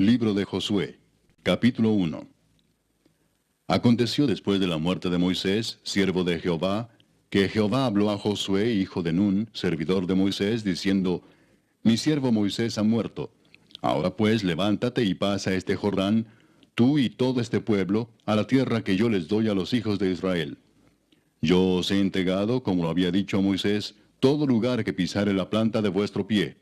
Libro de Josué, capítulo 1. Aconteció después de la muerte de Moisés, siervo de Jehová, que Jehová habló a Josué, hijo de Nun, servidor de Moisés, diciendo, Mi siervo Moisés ha muerto. Ahora pues levántate y pasa este Jordán, tú y todo este pueblo, a la tierra que yo les doy a los hijos de Israel. Yo os he entregado, como lo había dicho a Moisés, todo lugar que pisare la planta de vuestro pie,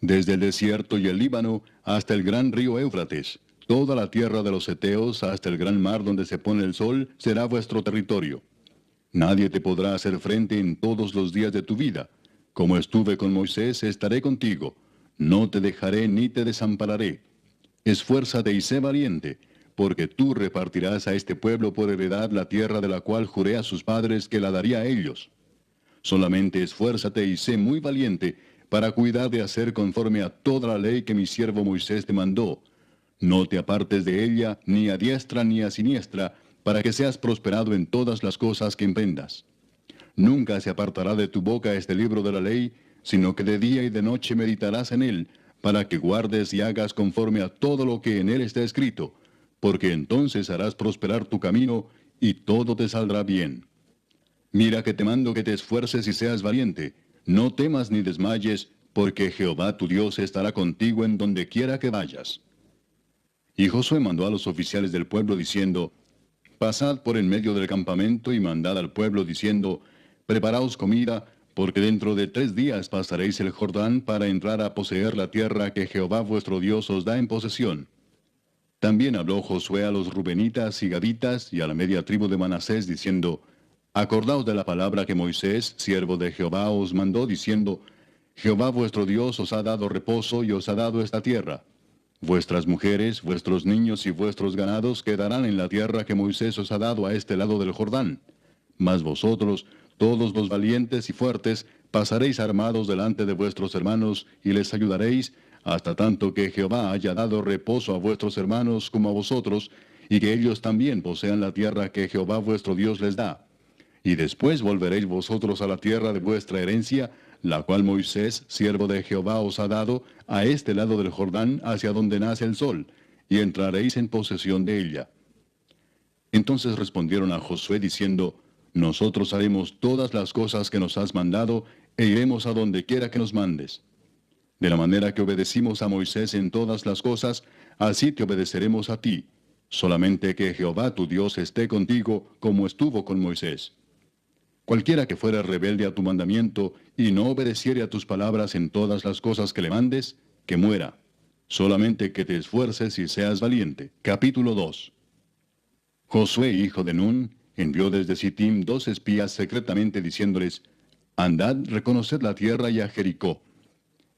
desde el desierto y el Líbano hasta el gran río Éufrates, toda la tierra de los Heteos hasta el gran mar donde se pone el sol, será vuestro territorio. Nadie te podrá hacer frente en todos los días de tu vida. Como estuve con Moisés, estaré contigo. No te dejaré ni te desampararé. Esfuérzate y sé valiente, porque tú repartirás a este pueblo por heredad la tierra de la cual juré a sus padres que la daría a ellos. Solamente esfuérzate y sé muy valiente para cuidar de hacer conforme a toda la ley que mi siervo Moisés te mandó. No te apartes de ella ni a diestra ni a siniestra, para que seas prosperado en todas las cosas que emprendas. Nunca se apartará de tu boca este libro de la ley, sino que de día y de noche meditarás en él, para que guardes y hagas conforme a todo lo que en él está escrito, porque entonces harás prosperar tu camino y todo te saldrá bien. Mira que te mando que te esfuerces y seas valiente. No temas ni desmayes, porque Jehová tu Dios estará contigo en donde quiera que vayas. Y Josué mandó a los oficiales del pueblo diciendo, Pasad por en medio del campamento y mandad al pueblo diciendo, Preparaos comida, porque dentro de 3 días pasaréis el Jordán para entrar a poseer la tierra que Jehová vuestro Dios os da en posesión. También habló Josué a los rubenitas y gaditas y a la media tribu de Manasés diciendo, Acordaos de la palabra que Moisés, siervo de Jehová, os mandó, diciendo, Jehová vuestro Dios os ha dado reposo y os ha dado esta tierra. Vuestras mujeres, vuestros niños y vuestros ganados quedarán en la tierra que Moisés os ha dado a este lado del Jordán. Mas vosotros, todos los valientes y fuertes, pasaréis armados delante de vuestros hermanos y les ayudaréis, hasta tanto que Jehová haya dado reposo a vuestros hermanos como a vosotros, y que ellos también posean la tierra que Jehová vuestro Dios les da. Y después volveréis vosotros a la tierra de vuestra herencia, la cual Moisés, siervo de Jehová, os ha dado, a este lado del Jordán, hacia donde nace el sol, y entraréis en posesión de ella. Entonces respondieron a Josué diciendo, Nosotros haremos todas las cosas que nos has mandado, e iremos a donde quiera que nos mandes. De la manera que obedecimos a Moisés en todas las cosas, así te obedeceremos a ti. Solamente que Jehová tu Dios esté contigo, como estuvo con Moisés. Cualquiera que fuera rebelde a tu mandamiento y no obedeciere a tus palabras en todas las cosas que le mandes, que muera. Solamente que te esfuerces y seas valiente. Capítulo 2. Josué, hijo de Nun, envió desde Sittim 2 espías secretamente diciéndoles, Andad, reconoced la tierra y a Jericó.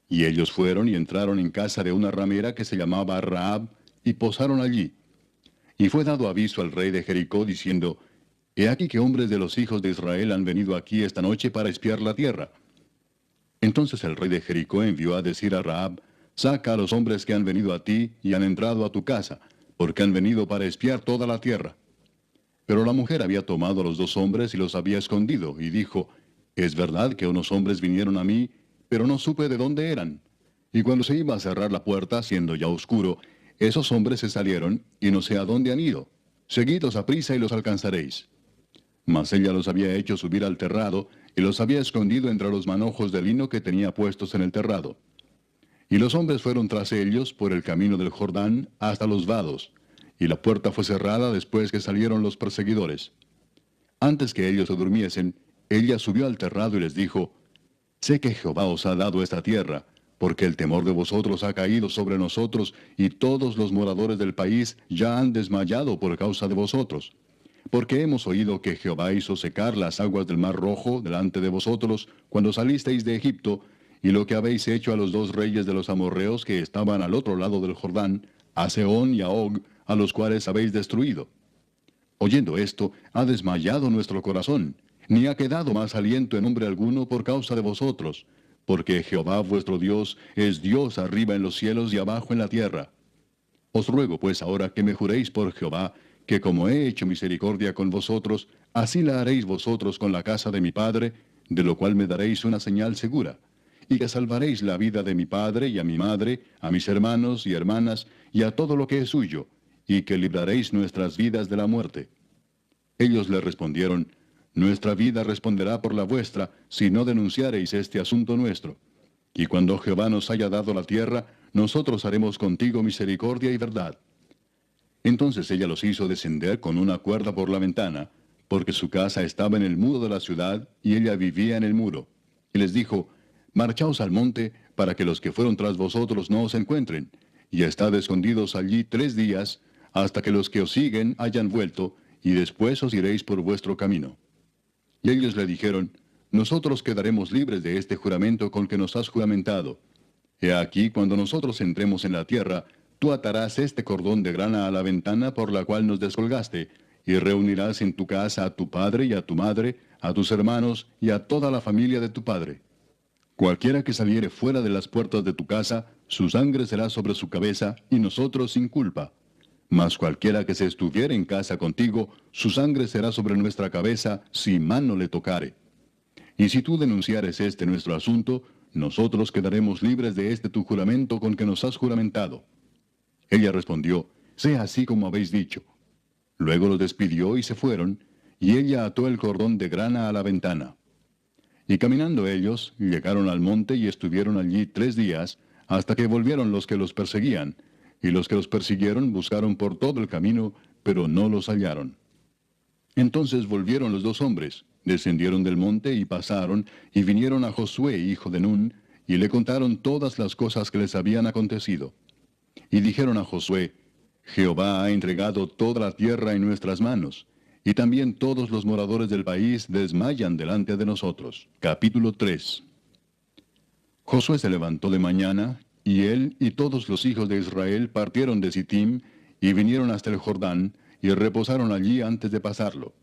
Y ellos fueron y entraron en casa de una ramera que se llamaba Rahab, y posaron allí. Y fue dado aviso al rey de Jericó, diciendo, He aquí que hombres de los hijos de Israel han venido aquí esta noche para espiar la tierra. Entonces el rey de Jericó envió a decir a Rahab, Saca a los hombres que han venido a ti y han entrado a tu casa, porque han venido para espiar toda la tierra. Pero la mujer había tomado a los 2 hombres y los había escondido, y dijo, Es verdad que unos hombres vinieron a mí, pero no supe de dónde eran. Y cuando se iba a cerrar la puerta, siendo ya oscuro, esos hombres se salieron, y no sé a dónde han ido. Seguidlos a prisa y los alcanzaréis. Mas ella los había hecho subir al terrado, y los había escondido entre los manojos de lino que tenía puestos en el terrado. Y los hombres fueron tras ellos por el camino del Jordán hasta los vados, y la puerta fue cerrada después que salieron los perseguidores. Antes que ellos se durmiesen, ella subió al terrado y les dijo, Sé que Jehová os ha dado esta tierra, porque el temor de vosotros ha caído sobre nosotros, y todos los moradores del país ya han desmayado por causa de vosotros. Porque hemos oído que Jehová hizo secar las aguas del mar Rojo delante de vosotros cuando salisteis de Egipto, y lo que habéis hecho a los 2 reyes de los amorreos que estaban al otro lado del Jordán, a Sehón y a Og, a los cuales habéis destruido. Oyendo esto, ha desmayado nuestro corazón, ni ha quedado más aliento en hombre alguno por causa de vosotros, porque Jehová vuestro Dios es Dios arriba en los cielos y abajo en la tierra. Os ruego pues ahora que me juréis por Jehová, que como he hecho misericordia con vosotros, así la haréis vosotros con la casa de mi padre, de lo cual me daréis una señal segura, y que salvaréis la vida de mi padre y a mi madre, a mis hermanos y hermanas, y a todo lo que es suyo, y que libraréis nuestras vidas de la muerte. Ellos le respondieron, nuestra vida responderá por la vuestra, si no denunciareis este asunto nuestro. Y cuando Jehová nos haya dado la tierra, nosotros haremos contigo misericordia y verdad. Entonces ella los hizo descender con una cuerda por la ventana, porque su casa estaba en el muro de la ciudad, y ella vivía en el muro. Y les dijo, marchaos al monte, para que los que fueron tras vosotros no os encuentren, y estad escondidos allí 3 días, hasta que los que os siguen hayan vuelto, y después os iréis por vuestro camino. Y ellos le dijeron, nosotros quedaremos libres de este juramento con que nos has juramentado. He aquí, cuando nosotros entremos en la tierra, tú atarás este cordón de grana a la ventana por la cual nos descolgaste, y reunirás en tu casa a tu padre y a tu madre, a tus hermanos y a toda la familia de tu padre. Cualquiera que saliere fuera de las puertas de tu casa, su sangre será sobre su cabeza, y nosotros sin culpa. Mas cualquiera que se estuviere en casa contigo, su sangre será sobre nuestra cabeza, si mano le tocare. Y si tú denunciares este nuestro asunto, nosotros quedaremos libres de este tu juramento con que nos has juramentado. Ella respondió, sea así como habéis dicho. Luego los despidió y se fueron, y ella ató el cordón de grana a la ventana. Y caminando ellos, llegaron al monte y estuvieron allí 3 días, hasta que volvieron los que los perseguían, y los que los persiguieron buscaron por todo el camino, pero no los hallaron. Entonces volvieron los 2 hombres, descendieron del monte y pasaron, y vinieron a Josué, hijo de Nun, y le contaron todas las cosas que les habían acontecido. Y dijeron a Josué, Jehová ha entregado toda la tierra en nuestras manos, y también todos los moradores del país desmayan delante de nosotros. Capítulo 3. Josué se levantó de mañana, y él y todos los hijos de Israel partieron de Sittim, y vinieron hasta el Jordán, y reposaron allí antes de pasarlo.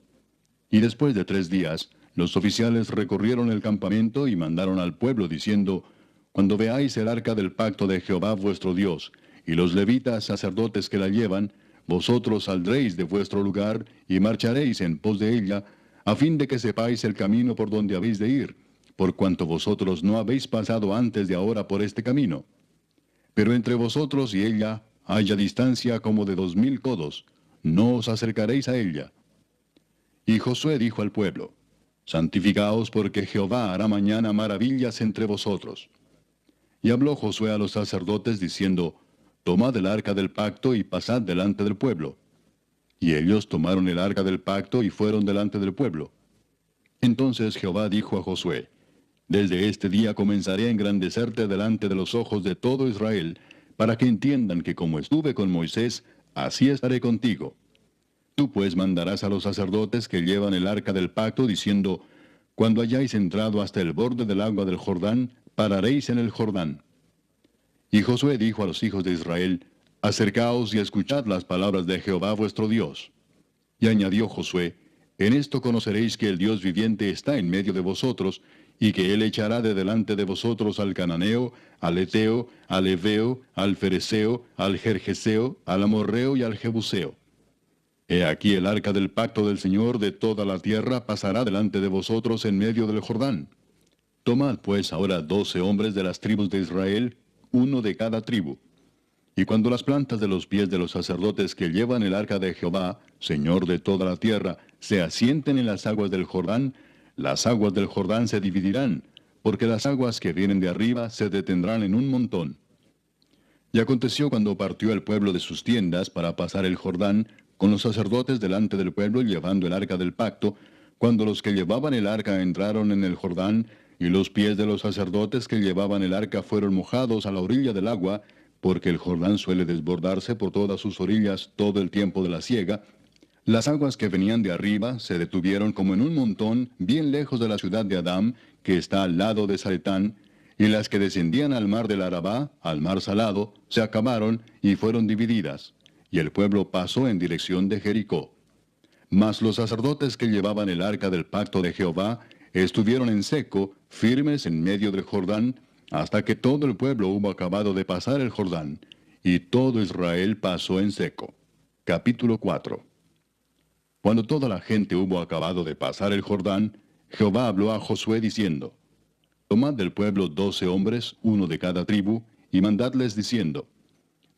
Y después de 3 días, los oficiales recorrieron el campamento y mandaron al pueblo diciendo, cuando veáis el arca del pacto de Jehová vuestro Dios, y los levitas sacerdotes que la llevan, vosotros saldréis de vuestro lugar y marcharéis en pos de ella, a fin de que sepáis el camino por donde habéis de ir, por cuanto vosotros no habéis pasado antes de ahora por este camino. Pero entre vosotros y ella haya distancia como de 2000 codos, no os acercaréis a ella. Y Josué dijo al pueblo, santificaos porque Jehová hará mañana maravillas entre vosotros. Y habló Josué a los sacerdotes diciendo, tomad el arca del pacto y pasad delante del pueblo. Y ellos tomaron el arca del pacto y fueron delante del pueblo. Entonces Jehová dijo a Josué, desde este día comenzaré a engrandecerte delante de los ojos de todo Israel, para que entiendan que como estuve con Moisés, así estaré contigo. Tú pues mandarás a los sacerdotes que llevan el arca del pacto, diciendo, cuando hayáis entrado hasta el borde del agua del Jordán, pararéis en el Jordán. Y Josué dijo a los hijos de Israel, acercaos y escuchad las palabras de Jehová vuestro Dios. Y añadió Josué, en esto conoceréis que el Dios viviente está en medio de vosotros, y que él echará de delante de vosotros al cananeo, al eteo, al heveo, al fereceo, al gergeseo, al amorreo y al jebuseo. He aquí el arca del pacto del Señor de toda la tierra pasará delante de vosotros en medio del Jordán. Tomad pues ahora 12 hombres de las tribus de Israel, uno de cada tribu. Y cuando las plantas de los pies de los sacerdotes que llevan el arca de Jehová, Señor de toda la tierra, se asienten en las aguas del Jordán, las aguas del Jordán se dividirán, porque las aguas que vienen de arriba se detendrán en un montón. Y aconteció cuando partió el pueblo de sus tiendas para pasar el Jordán, con los sacerdotes delante del pueblo llevando el arca del pacto, cuando los que llevaban el arca entraron en el Jordán, y los pies de los sacerdotes que llevaban el arca fueron mojados a la orilla del agua, porque el Jordán suele desbordarse por todas sus orillas todo el tiempo de la siega, las aguas que venían de arriba se detuvieron como en un montón bien lejos de la ciudad de Adam, que está al lado de Zaretán, y las que descendían al mar del Arabá, al mar salado, se acabaron y fueron divididas, y el pueblo pasó en dirección de Jericó. Mas los sacerdotes que llevaban el arca del pacto de Jehová estuvieron en seco, firmes en medio del Jordán, hasta que todo el pueblo hubo acabado de pasar el Jordán, y todo Israel pasó en seco. Capítulo 4. Cuando toda la gente hubo acabado de pasar el Jordán, Jehová habló a Josué diciendo, tomad del pueblo 12 hombres, uno de cada tribu, y mandadles diciendo,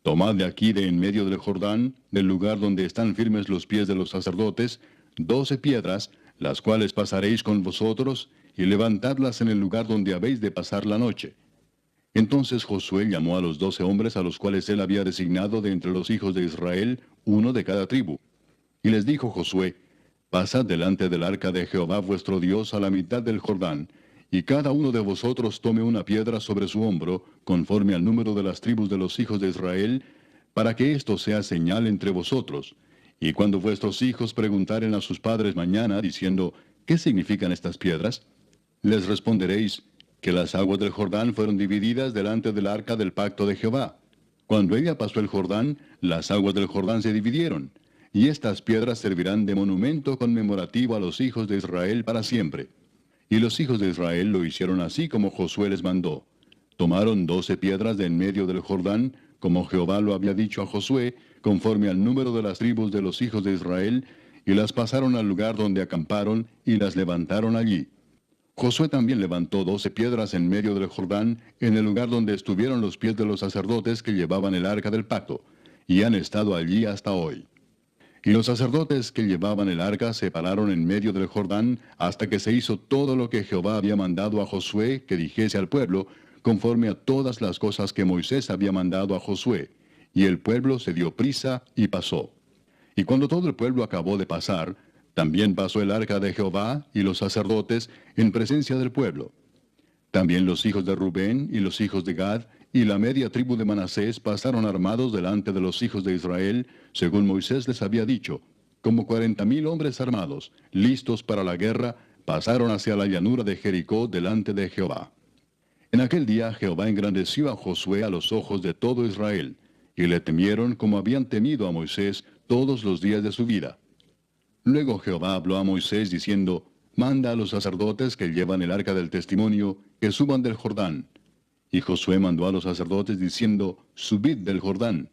Tomad de aquí de en medio del Jordán, del lugar donde están firmes los pies de los sacerdotes, 12 piedras, las cuales pasaréis con vosotros, y levantadlas en el lugar donde habéis de pasar la noche. Entonces Josué llamó a los 12 hombres a los cuales él había designado de entre los hijos de Israel, uno de cada tribu. Y les dijo Josué, pasad delante del arca de Jehová vuestro Dios a la mitad del Jordán, y cada uno de vosotros tome una piedra sobre su hombro, conforme al número de las tribus de los hijos de Israel, para que esto sea señal entre vosotros. Y cuando vuestros hijos preguntaren a sus padres mañana, diciendo, ¿qué significan estas piedras?, les responderéis, que las aguas del Jordán fueron divididas delante del arca del pacto de Jehová. Cuando ella pasó el Jordán, las aguas del Jordán se dividieron, y estas piedras servirán de monumento conmemorativo a los hijos de Israel para siempre. Y los hijos de Israel lo hicieron así como Josué les mandó. Tomaron 12 piedras de en medio del Jordán, como Jehová lo había dicho a Josué, conforme al número de las tribus de los hijos de Israel, y las pasaron al lugar donde acamparon, y las levantaron allí. Josué también levantó 12 piedras en medio del Jordán, en el lugar donde estuvieron los pies de los sacerdotes que llevaban el arca del pacto, y han estado allí hasta hoy. Y los sacerdotes que llevaban el arca se pararon en medio del Jordán, hasta que se hizo todo lo que Jehová había mandado a Josué que dijese al pueblo, conforme a todas las cosas que Moisés había mandado a Josué. Y el pueblo se dio prisa y pasó. Y cuando todo el pueblo acabó de pasar, también pasó el arca de Jehová y los sacerdotes en presencia del pueblo. También los hijos de Rubén y los hijos de Gad y la media tribu de Manasés pasaron armados delante de los hijos de Israel, según Moisés les había dicho, como 40,000 hombres armados, listos para la guerra, pasaron hacia la llanura de Jericó delante de Jehová. En aquel día Jehová engrandeció a Josué a los ojos de todo Israel, y le temieron como habían temido a Moisés todos los días de su vida. Luego Jehová habló a Moisés diciendo, manda a los sacerdotes que llevan el arca del testimonio, que suban del Jordán. Y Josué mandó a los sacerdotes diciendo, subid del Jordán.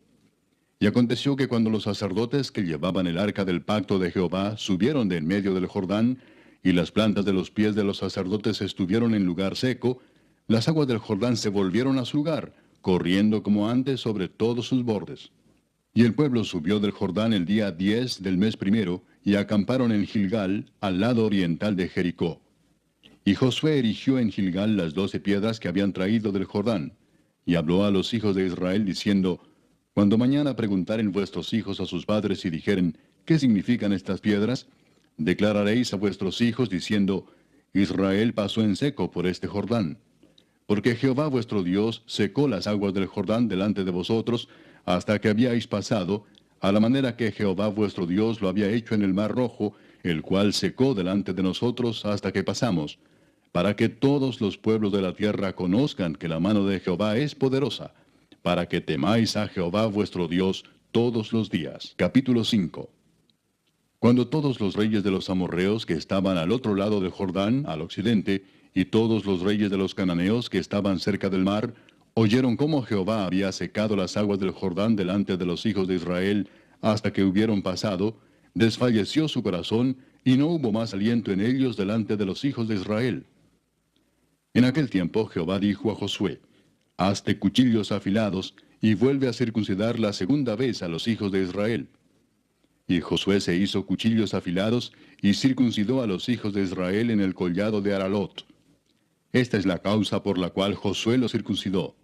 Y aconteció que cuando los sacerdotes que llevaban el arca del pacto de Jehová subieron de en medio del Jordán, y las plantas de los pies de los sacerdotes estuvieron en lugar seco, las aguas del Jordán se volvieron a su lugar, corriendo como antes sobre todos sus bordes. Y el pueblo subió del Jordán el día 10 del mes primero, y acamparon en Gilgal, al lado oriental de Jericó. Y Josué erigió en Gilgal las 12 piedras que habían traído del Jordán, y habló a los hijos de Israel diciendo, cuando mañana preguntaren vuestros hijos a sus padres y dijeren, ¿qué significan estas piedras?, declararéis a vuestros hijos diciendo, Israel pasó en seco por este Jordán. Porque Jehová vuestro Dios secó las aguas del Jordán delante de vosotros, hasta que habíais pasado, a la manera que Jehová vuestro Dios lo había hecho en el mar Rojo, el cual secó delante de nosotros hasta que pasamos, para que todos los pueblos de la tierra conozcan que la mano de Jehová es poderosa, para que temáis a Jehová vuestro Dios todos los días. Capítulo 5. Cuando todos los reyes de los amorreos que estaban al otro lado del Jordán, al occidente, y todos los reyes de los cananeos que estaban cerca del mar, oyeron cómo Jehová había secado las aguas del Jordán delante de los hijos de Israel hasta que hubieron pasado, desfalleció su corazón y no hubo más aliento en ellos delante de los hijos de Israel. En aquel tiempo Jehová dijo a Josué, hazte cuchillos afilados y vuelve a circuncidar la segunda vez a los hijos de Israel. Y Josué se hizo cuchillos afilados y circuncidó a los hijos de Israel en el collado de Aralot. Esta es la causa por la cual Josué los circuncidó.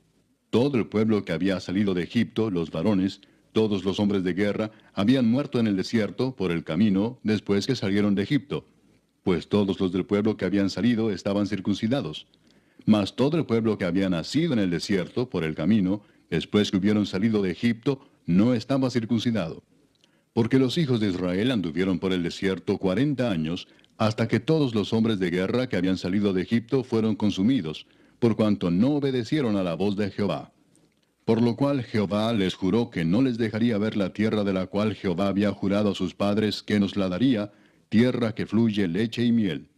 Todo el pueblo que había salido de Egipto, los varones, todos los hombres de guerra, habían muerto en el desierto por el camino después que salieron de Egipto, pues todos los del pueblo que habían salido estaban circuncidados. Mas todo el pueblo que había nacido en el desierto por el camino, después que hubieron salido de Egipto, no estaba circuncidado. Porque los hijos de Israel anduvieron por el desierto 40 años, hasta que todos los hombres de guerra que habían salido de Egipto fueron consumidos, por cuanto no obedecieron a la voz de Jehová. Por lo cual Jehová les juró que no les dejaría ver la tierra de la cual Jehová había jurado a sus padres que nos la daría, tierra que fluye leche y miel.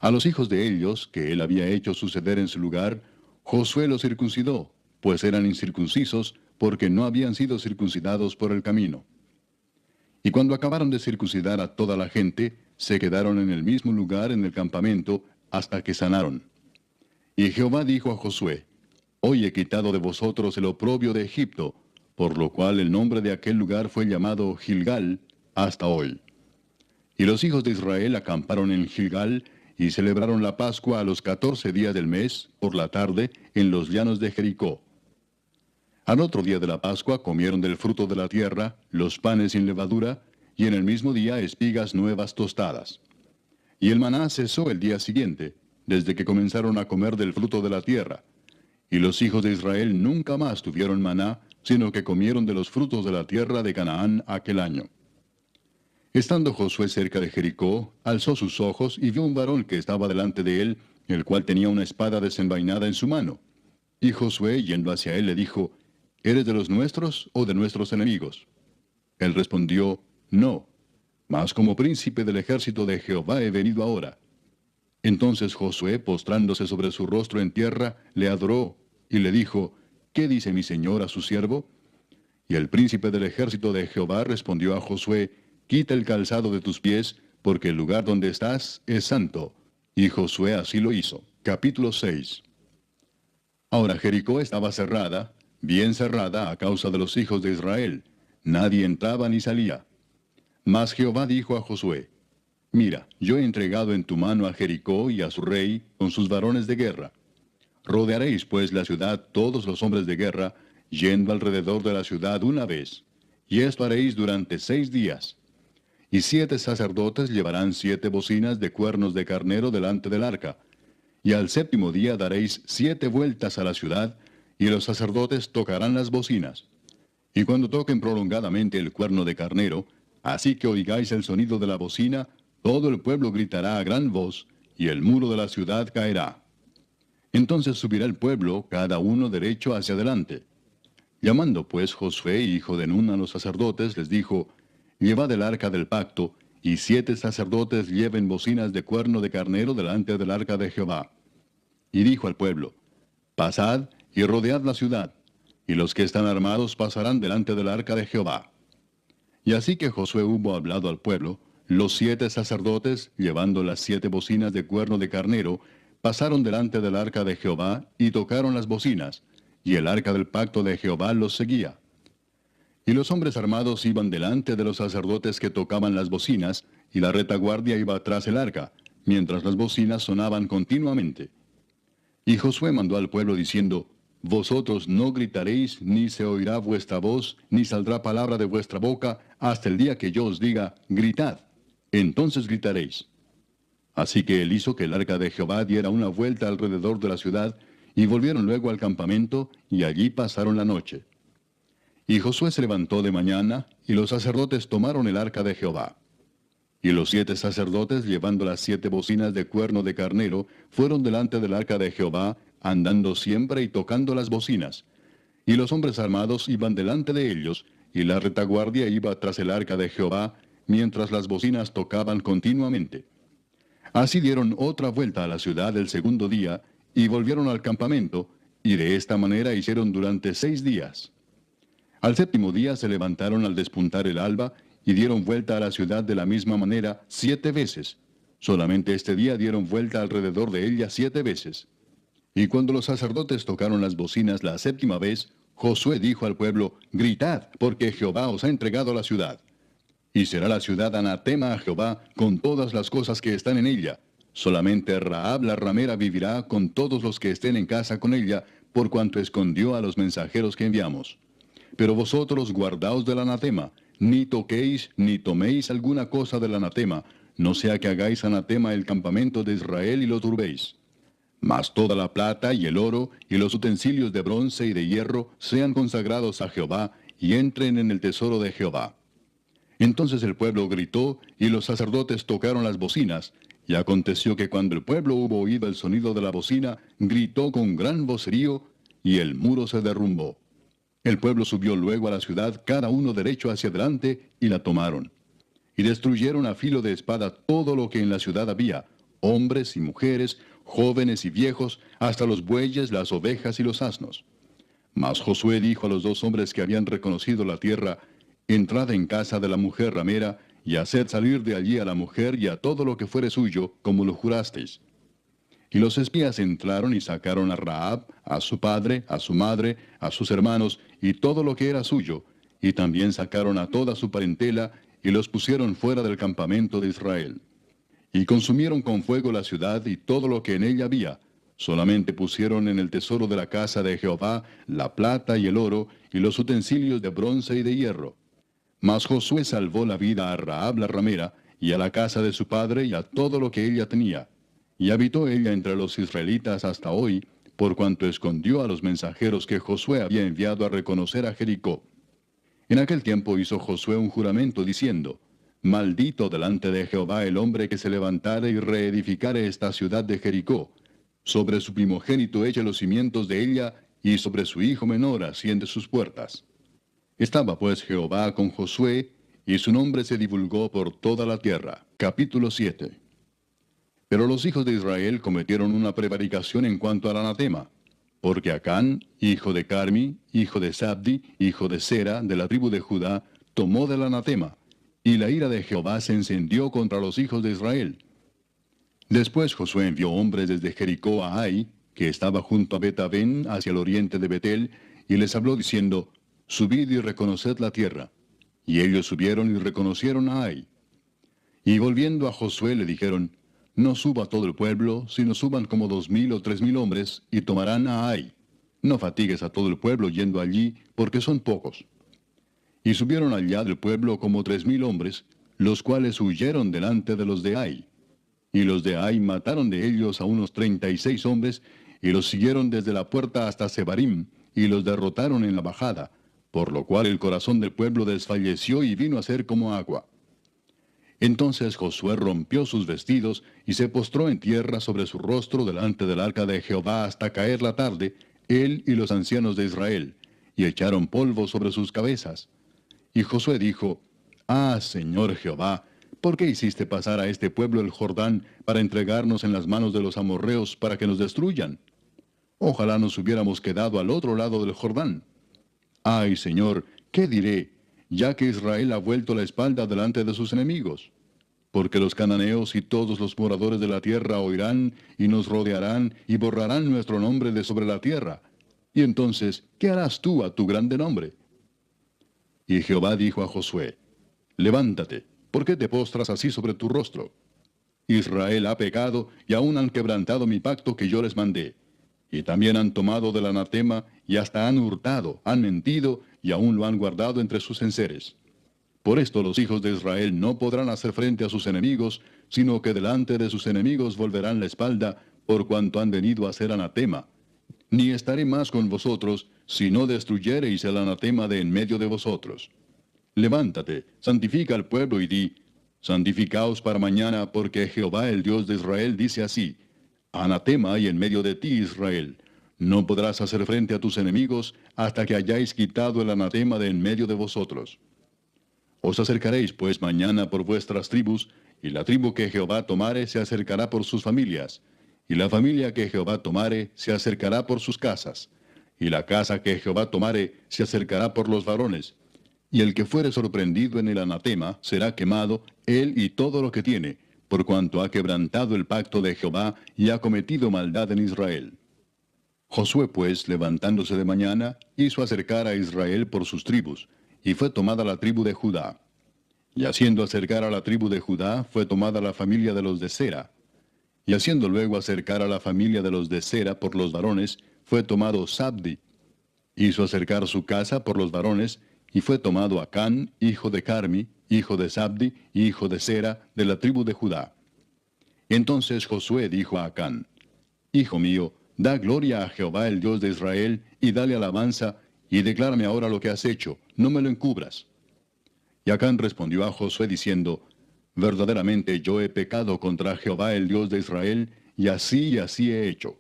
A los hijos de ellos, que él había hecho suceder en su lugar, Josué los circuncidó, pues eran incircuncisos, porque no habían sido circuncidados por el camino. Y cuando acabaron de circuncidar a toda la gente, se quedaron en el mismo lugar en el campamento, hasta que sanaron. Y Jehová dijo a Josué, hoy he quitado de vosotros el oprobio de Egipto, por lo cual el nombre de aquel lugar fue llamado Gilgal hasta hoy. Y los hijos de Israel acamparon en Gilgal y celebraron la Pascua a los 14 días del mes, por la tarde, en los llanos de Jericó. Al otro día de la Pascua comieron del fruto de la tierra, los panes sin levadura, y en el mismo día espigas nuevas tostadas. Y el maná cesó el día siguiente, desde que comenzaron a comer del fruto de la tierra. Y los hijos de Israel nunca más tuvieron maná, sino que comieron de los frutos de la tierra de Canaán aquel año. Estando Josué cerca de Jericó, alzó sus ojos y vio un varón que estaba delante de él, el cual tenía una espada desenvainada en su mano. Y Josué, yendo hacia él, le dijo, ¿eres de los nuestros o de nuestros enemigos? Él respondió, no, mas como príncipe del ejército de Jehová he venido ahora. Entonces Josué, postrándose sobre su rostro en tierra, le adoró, y le dijo, ¿qué dice mi señor a su siervo? Y el príncipe del ejército de Jehová respondió a Josué, quita el calzado de tus pies, porque el lugar donde estás es santo. Y Josué así lo hizo. Capítulo 6. Ahora Jericó estaba cerrada, bien cerrada a causa de los hijos de Israel. Nadie entraba ni salía. Mas Jehová dijo a Josué, mira, yo he entregado en tu mano a Jericó y a su rey con sus varones de guerra. Rodearéis pues la ciudad todos los hombres de guerra, yendo alrededor de la ciudad una vez. Y esto haréis durante 6 días. Y 7 sacerdotes llevarán 7 bocinas de cuernos de carnero delante del arca. Y al 7º día daréis 7 vueltas a la ciudad, y los sacerdotes tocarán las bocinas. Y cuando toquen prolongadamente el cuerno de carnero, así que oigáis el sonido de la bocina, todo el pueblo gritará a gran voz, y el muro de la ciudad caerá. Entonces subirá el pueblo, cada uno derecho hacia adelante. Llamando pues Josué, hijo de Nun, a los sacerdotes, les dijo, llevad el arca del pacto, y 7 sacerdotes lleven bocinas de cuerno de carnero delante del arca de Jehová. Y dijo al pueblo, pasad y rodead la ciudad, y los que están armados pasarán delante del arca de Jehová. Y así que Josué hubo hablado al pueblo, los 7 sacerdotes, llevando las 7 bocinas de cuerno de carnero, pasaron delante del arca de Jehová y tocaron las bocinas, y el arca del pacto de Jehová los seguía. Y los hombres armados iban delante de los sacerdotes que tocaban las bocinas, y la retaguardia iba tras el arca, mientras las bocinas sonaban continuamente. Y Josué mandó al pueblo diciendo, vosotros no gritaréis, ni se oirá vuestra voz, ni saldrá palabra de vuestra boca, hasta el día que yo os diga, gritad. Entonces gritaréis. Así que él hizo que el arca de Jehová diera una vuelta alrededor de la ciudad, y volvieron luego al campamento, y allí pasaron la noche. Y Josué se levantó de mañana, y los sacerdotes tomaron el arca de Jehová. Y los 7 sacerdotes, llevando las 7 bocinas de cuerno de carnero, fueron delante del arca de Jehová, andando siempre y tocando las bocinas. Y los hombres armados iban delante de ellos, y la retaguardia iba tras el arca de Jehová, mientras las bocinas tocaban continuamente. Así dieron otra vuelta a la ciudad el 2º día, y volvieron al campamento, y de esta manera hicieron durante 6 días. Al 7º día se levantaron al despuntar el alba, y dieron vuelta a la ciudad de la misma manera 7 veces. Solamente este día dieron vuelta alrededor de ella 7 veces. Y cuando los sacerdotes tocaron las bocinas la 7ª vez, Josué dijo al pueblo, gritad, porque Jehová os ha entregado la ciudad. Y será la ciudad anatema a Jehová con todas las cosas que están en ella. Solamente Rahab la ramera vivirá con todos los que estén en casa con ella, por cuanto escondió a los mensajeros que enviamos. Pero vosotros guardaos del anatema, ni toquéis ni toméis alguna cosa del anatema, no sea que hagáis anatema el campamento de Israel y lo turbéis. Mas toda la plata y el oro y los utensilios de bronce y de hierro sean consagrados a Jehová y entren en el tesoro de Jehová. Entonces el pueblo gritó y los sacerdotes tocaron las bocinas, y aconteció que cuando el pueblo hubo oído el sonido de la bocina, gritó con gran vocerío, y el muro se derrumbó. El pueblo subió luego a la ciudad, cada uno derecho hacia adelante, y la tomaron. Y destruyeron a filo de espada todo lo que en la ciudad había, hombres y mujeres, jóvenes y viejos, hasta los bueyes, las ovejas y los asnos. Mas Josué dijo a los 2 hombres que habían reconocido la tierra, entrad en casa de la mujer ramera, y haced salir de allí a la mujer y a todo lo que fuere suyo, como lo jurasteis. Y los espías entraron y sacaron a Rahab, a su padre, a su madre, a sus hermanos, y todo lo que era suyo, y también sacaron a toda su parentela, y los pusieron fuera del campamento de Israel. Y consumieron con fuego la ciudad y todo lo que en ella había. Solamente pusieron en el tesoro de la casa de Jehová la plata y el oro, y los utensilios de bronce y de hierro. Mas Josué salvó la vida a Rahab la ramera, y a la casa de su padre, y a todo lo que ella tenía. Y habitó ella entre los israelitas hasta hoy, por cuanto escondió a los mensajeros que Josué había enviado a reconocer a Jericó. En aquel tiempo hizo Josué un juramento diciendo: Maldito delante de Jehová el hombre que se levantare y reedificare esta ciudad de Jericó. Sobre su primogénito eche los cimientos de ella, y sobre su hijo menor asiente sus puertas. Estaba pues Jehová con Josué, y su nombre se divulgó por toda la tierra. Capítulo 7. Pero los hijos de Israel cometieron una prevaricación en cuanto al anatema, porque Acán, hijo de Carmi, hijo de Sabdi, hijo de Sera, de la tribu de Judá, tomó del anatema, y la ira de Jehová se encendió contra los hijos de Israel. Después Josué envió hombres desde Jericó a Ai, que estaba junto a Bet-Aven, hacia el oriente de Betel, y les habló diciendo: Subid y reconoced la tierra. Y ellos subieron y reconocieron a Ai. Y volviendo a Josué le dijeron: No suba todo el pueblo, sino suban como 2000 o 3000 hombres, y tomarán a Ai. No fatigues a todo el pueblo yendo allí, porque son pocos. Y subieron allá del pueblo como 3000 hombres, los cuales huyeron delante de los de Ai. Y los de Ai mataron de ellos a unos 36 hombres, y los siguieron desde la puerta hasta Sebarim, y los derrotaron en la bajada, por lo cual el corazón del pueblo desfalleció y vino a ser como agua. Entonces Josué rompió sus vestidos, y se postró en tierra sobre su rostro delante del arca de Jehová hasta caer la tarde, él y los ancianos de Israel, y echaron polvo sobre sus cabezas. Y Josué dijo: Ah, Señor Jehová, ¿por qué hiciste pasar a este pueblo el Jordán para entregarnos en las manos de los amorreos para que nos destruyan? Ojalá nos hubiéramos quedado al otro lado del Jordán. Ay, Señor, ¿qué diré, ya que Israel ha vuelto la espalda delante de sus enemigos? Porque los cananeos y todos los moradores de la tierra oirán y nos rodearán y borrarán nuestro nombre de sobre la tierra. Y entonces, ¿qué harás tú a tu grande nombre? Y Jehová dijo a Josué: Levántate, ¿por qué te postras así sobre tu rostro? Israel ha pecado y aún han quebrantado mi pacto que yo les mandé. Y también han tomado del anatema y hasta han hurtado, han mentido y aún lo han guardado entre sus enseres. Por esto los hijos de Israel no podrán hacer frente a sus enemigos, sino que delante de sus enemigos volverán la espalda, por cuanto han venido a ser anatema. Ni estaré más con vosotros, si no destruyereis el anatema de en medio de vosotros. Levántate, santifica al pueblo y di: Santificaos para mañana, porque Jehová el Dios de Israel dice así: Anatema hay en medio de ti, Israel. No podrás hacer frente a tus enemigos hasta que hayáis quitado el anatema de en medio de vosotros. Os acercaréis pues mañana por vuestras tribus, y la tribu que Jehová tomare se acercará por sus familias, y la familia que Jehová tomare se acercará por sus casas, y la casa que Jehová tomare se acercará por los varones. Y el que fuere sorprendido en el anatema será quemado, él y todo lo que tiene, por cuanto ha quebrantado el pacto de Jehová y ha cometido maldad en Israel. Josué pues, levantándose de mañana, hizo acercar a Israel por sus tribus, y fue tomada la tribu de Judá. Y haciendo acercar a la tribu de Judá, fue tomada la familia de los de Sera. Y haciendo luego acercar a la familia de los de Sera por los varones, fue tomado Sabdi. Hizo acercar su casa por los varones, y fue tomado Acán, hijo de Carmi, hijo de Sabdi, hijo de Sera, de la tribu de Judá. Entonces Josué dijo a Acán: Hijo mío, da gloria a Jehová el Dios de Israel, y dale alabanza, y declárame ahora lo que has hecho, no me lo encubras. Y Acán respondió a Josué diciendo: Verdaderamente yo he pecado contra Jehová el Dios de Israel, y así he hecho.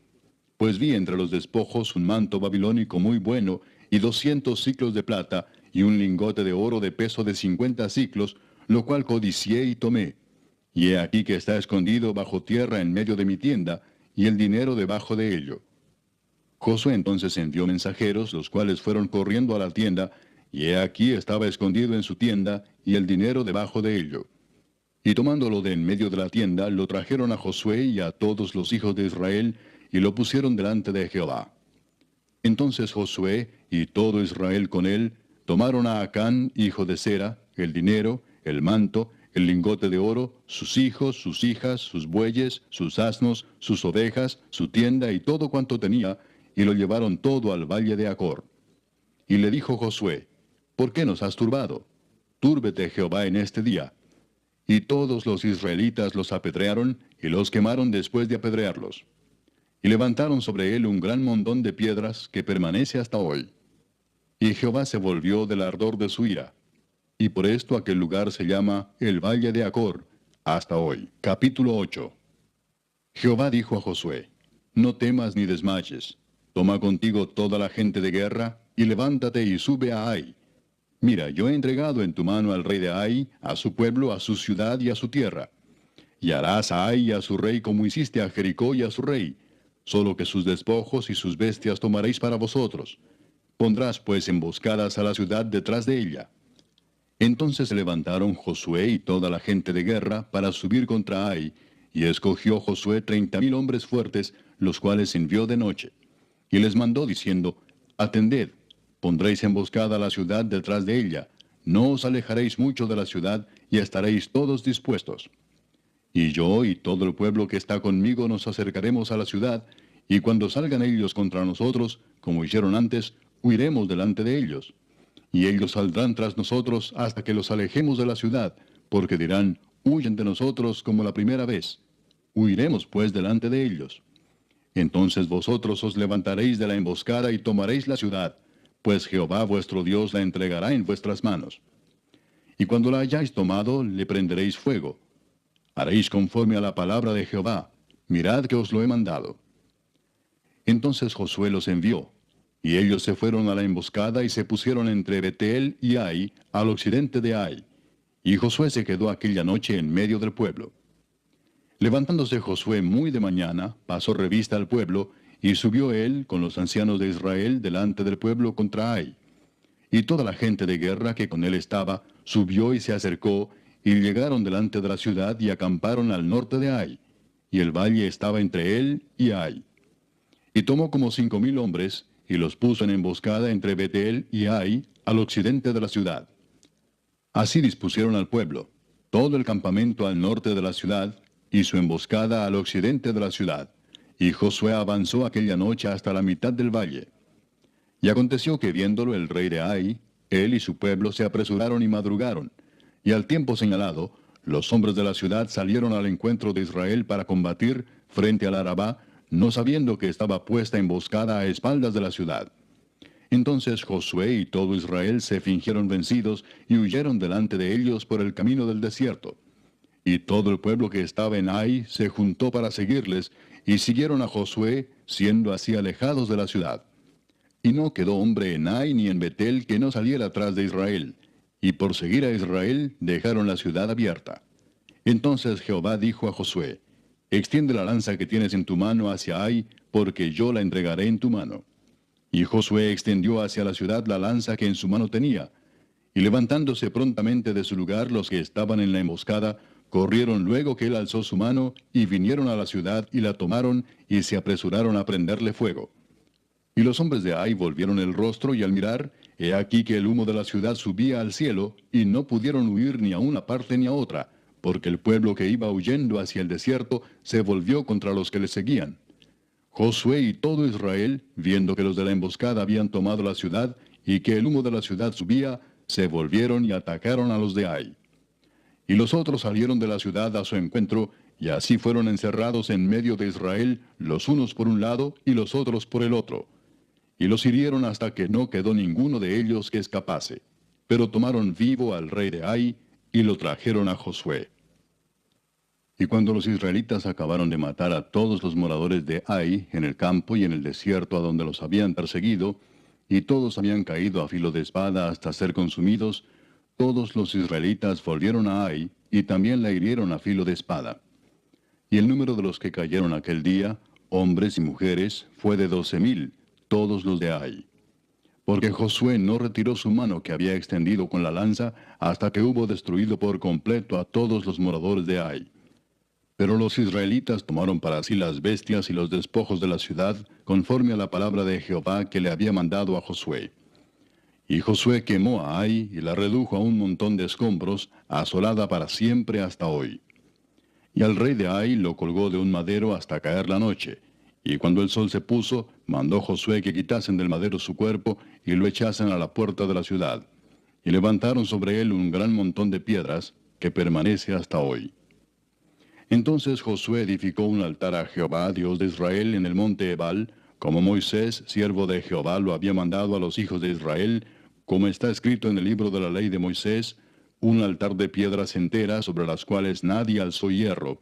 Pues vi entre los despojos un manto babilónico muy bueno, y 200 siclos de plata, y un lingote de oro de peso de 50 siclos, lo cual codicié y tomé. Y he aquí que está escondido bajo tierra en medio de mi tienda, y el dinero debajo de ello. Josué entonces envió mensajeros, los cuales fueron corriendo a la tienda, y he aquí estaba escondido en su tienda, y el dinero debajo de ello. Y tomándolo de en medio de la tienda, lo trajeron a Josué y a todos los hijos de Israel, y lo pusieron delante de Jehová. Entonces Josué y todo Israel con él tomaron a Acán, hijo de Zera, el dinero, el manto, el lingote de oro, sus hijos, sus hijas, sus bueyes, sus asnos, sus ovejas, su tienda y todo cuanto tenía, y lo llevaron todo al valle de Acor. Y le dijo Josué, ¿por qué nos has turbado? Túrbete Jehová en este día. Y todos los israelitas los apedrearon, y los quemaron después de apedrearlos. Y levantaron sobre él un gran montón de piedras que permanece hasta hoy. Y Jehová se volvió del ardor de su ira. Y por esto aquel lugar se llama el Valle de Acor, hasta hoy. Capítulo 8. Jehová dijo a Josué, no temas ni desmayes. Toma contigo toda la gente de guerra, y levántate y sube a Ai. Mira, yo he entregado en tu mano al rey de Ai, a su pueblo, a su ciudad y a su tierra. Y harás a Ai y a su rey como hiciste a Jericó y a su rey, solo que sus despojos y sus bestias tomaréis para vosotros. Pondrás pues emboscadas a la ciudad detrás de ella. Entonces se levantaron Josué y toda la gente de guerra para subir contra Ai, y escogió Josué 30,000 hombres fuertes, los cuales envió de noche. Y les mandó diciendo, atended, pondréis emboscada a la ciudad detrás de ella, no os alejaréis mucho de la ciudad, y estaréis todos dispuestos. Y yo y todo el pueblo que está conmigo nos acercaremos a la ciudad, y cuando salgan ellos contra nosotros, como hicieron antes, huiremos delante de ellos. Y ellos saldrán tras nosotros hasta que los alejemos de la ciudad, porque dirán, huyen de nosotros como la primera vez. Huiremos pues delante de ellos. Entonces vosotros os levantaréis de la emboscada y tomaréis la ciudad, pues Jehová vuestro Dios la entregará en vuestras manos. Y cuando la hayáis tomado, le prenderéis fuego. Haréis conforme a la palabra de Jehová. Mirad que os lo he mandado. Entonces Josué los envió, y ellos se fueron a la emboscada y se pusieron entre Betel y Ai, al occidente de Ai. Y Josué se quedó aquella noche en medio del pueblo. Levantándose Josué muy de mañana, pasó revista al pueblo, y subió él con los ancianos de Israel delante del pueblo contra Ai. Y toda la gente de guerra que con él estaba, subió y se acercó, y llegaron delante de la ciudad y acamparon al norte de Ai. Y el valle estaba entre él y Ai. Y tomó como 5,000 hombres, y los puso en emboscada entre Betel y Ai, al occidente de la ciudad. Así dispusieron al pueblo, todo el campamento al norte de la ciudad, y su emboscada al occidente de la ciudad. Y Josué avanzó aquella noche hasta la mitad del valle. Y aconteció que viéndolo el rey de Ai, él y su pueblo se apresuraron y madrugaron. Y al tiempo señalado, los hombres de la ciudad salieron al encuentro de Israel para combatir frente al Arabá, no sabiendo que estaba puesta emboscada a espaldas de la ciudad. Entonces Josué y todo Israel se fingieron vencidos y huyeron delante de ellos por el camino del desierto. Y todo el pueblo que estaba en Ai se juntó para seguirles, y siguieron a Josué, siendo así alejados de la ciudad. Y no quedó hombre en Ai ni en Betel que no saliera atrás de Israel, y por seguir a Israel dejaron la ciudad abierta. Entonces Jehová dijo a Josué, extiende la lanza que tienes en tu mano hacia Ai, porque yo la entregaré en tu mano. Y Josué extendió hacia la ciudad la lanza que en su mano tenía, y levantándose prontamente de su lugar los que estaban en la emboscada, corrieron luego que él alzó su mano, y vinieron a la ciudad y la tomaron, y se apresuraron a prenderle fuego. Y los hombres de Ai volvieron el rostro, y al mirar, he aquí que el humo de la ciudad subía al cielo, y no pudieron huir ni a una parte ni a otra, porque el pueblo que iba huyendo hacia el desierto se volvió contra los que le seguían. Josué y todo Israel, viendo que los de la emboscada habían tomado la ciudad, y que el humo de la ciudad subía, se volvieron y atacaron a los de Ai. Y los otros salieron de la ciudad a su encuentro, y así fueron encerrados en medio de Israel, los unos por un lado y los otros por el otro. Y los hirieron hasta que no quedó ninguno de ellos que escapase. Pero tomaron vivo al rey de Ai, y lo trajeron a Josué. Y cuando los israelitas acabaron de matar a todos los moradores de Ai, en el campo y en el desierto a donde los habían perseguido, y todos habían caído a filo de espada hasta ser consumidos, todos los israelitas volvieron a Ai, y también la hirieron a filo de espada. Y el número de los que cayeron aquel día, hombres y mujeres, fue de 12,000, todos los de Ai. porque Josué no retiró su mano que había extendido con la lanza hasta que hubo destruido por completo a todos los moradores de Ai. Pero los israelitas tomaron para sí las bestias y los despojos de la ciudad, conforme a la palabra de Jehová que le había mandado a Josué. Y Josué quemó a Ai y la redujo a un montón de escombros, asolada para siempre hasta hoy. Y al rey de Ai lo colgó de un madero hasta caer la noche. Y cuando el sol se puso, mandó Josué que quitasen del madero su cuerpo y lo echasen a la puerta de la ciudad. Y levantaron sobre él un gran montón de piedras, que permanece hasta hoy. Entonces Josué edificó un altar a Jehová, Dios de Israel, en el monte Ebal, como Moisés, siervo de Jehová, lo había mandado a los hijos de Israel, como está escrito en el libro de la ley de Moisés, un altar de piedras enteras sobre las cuales nadie alzó hierro,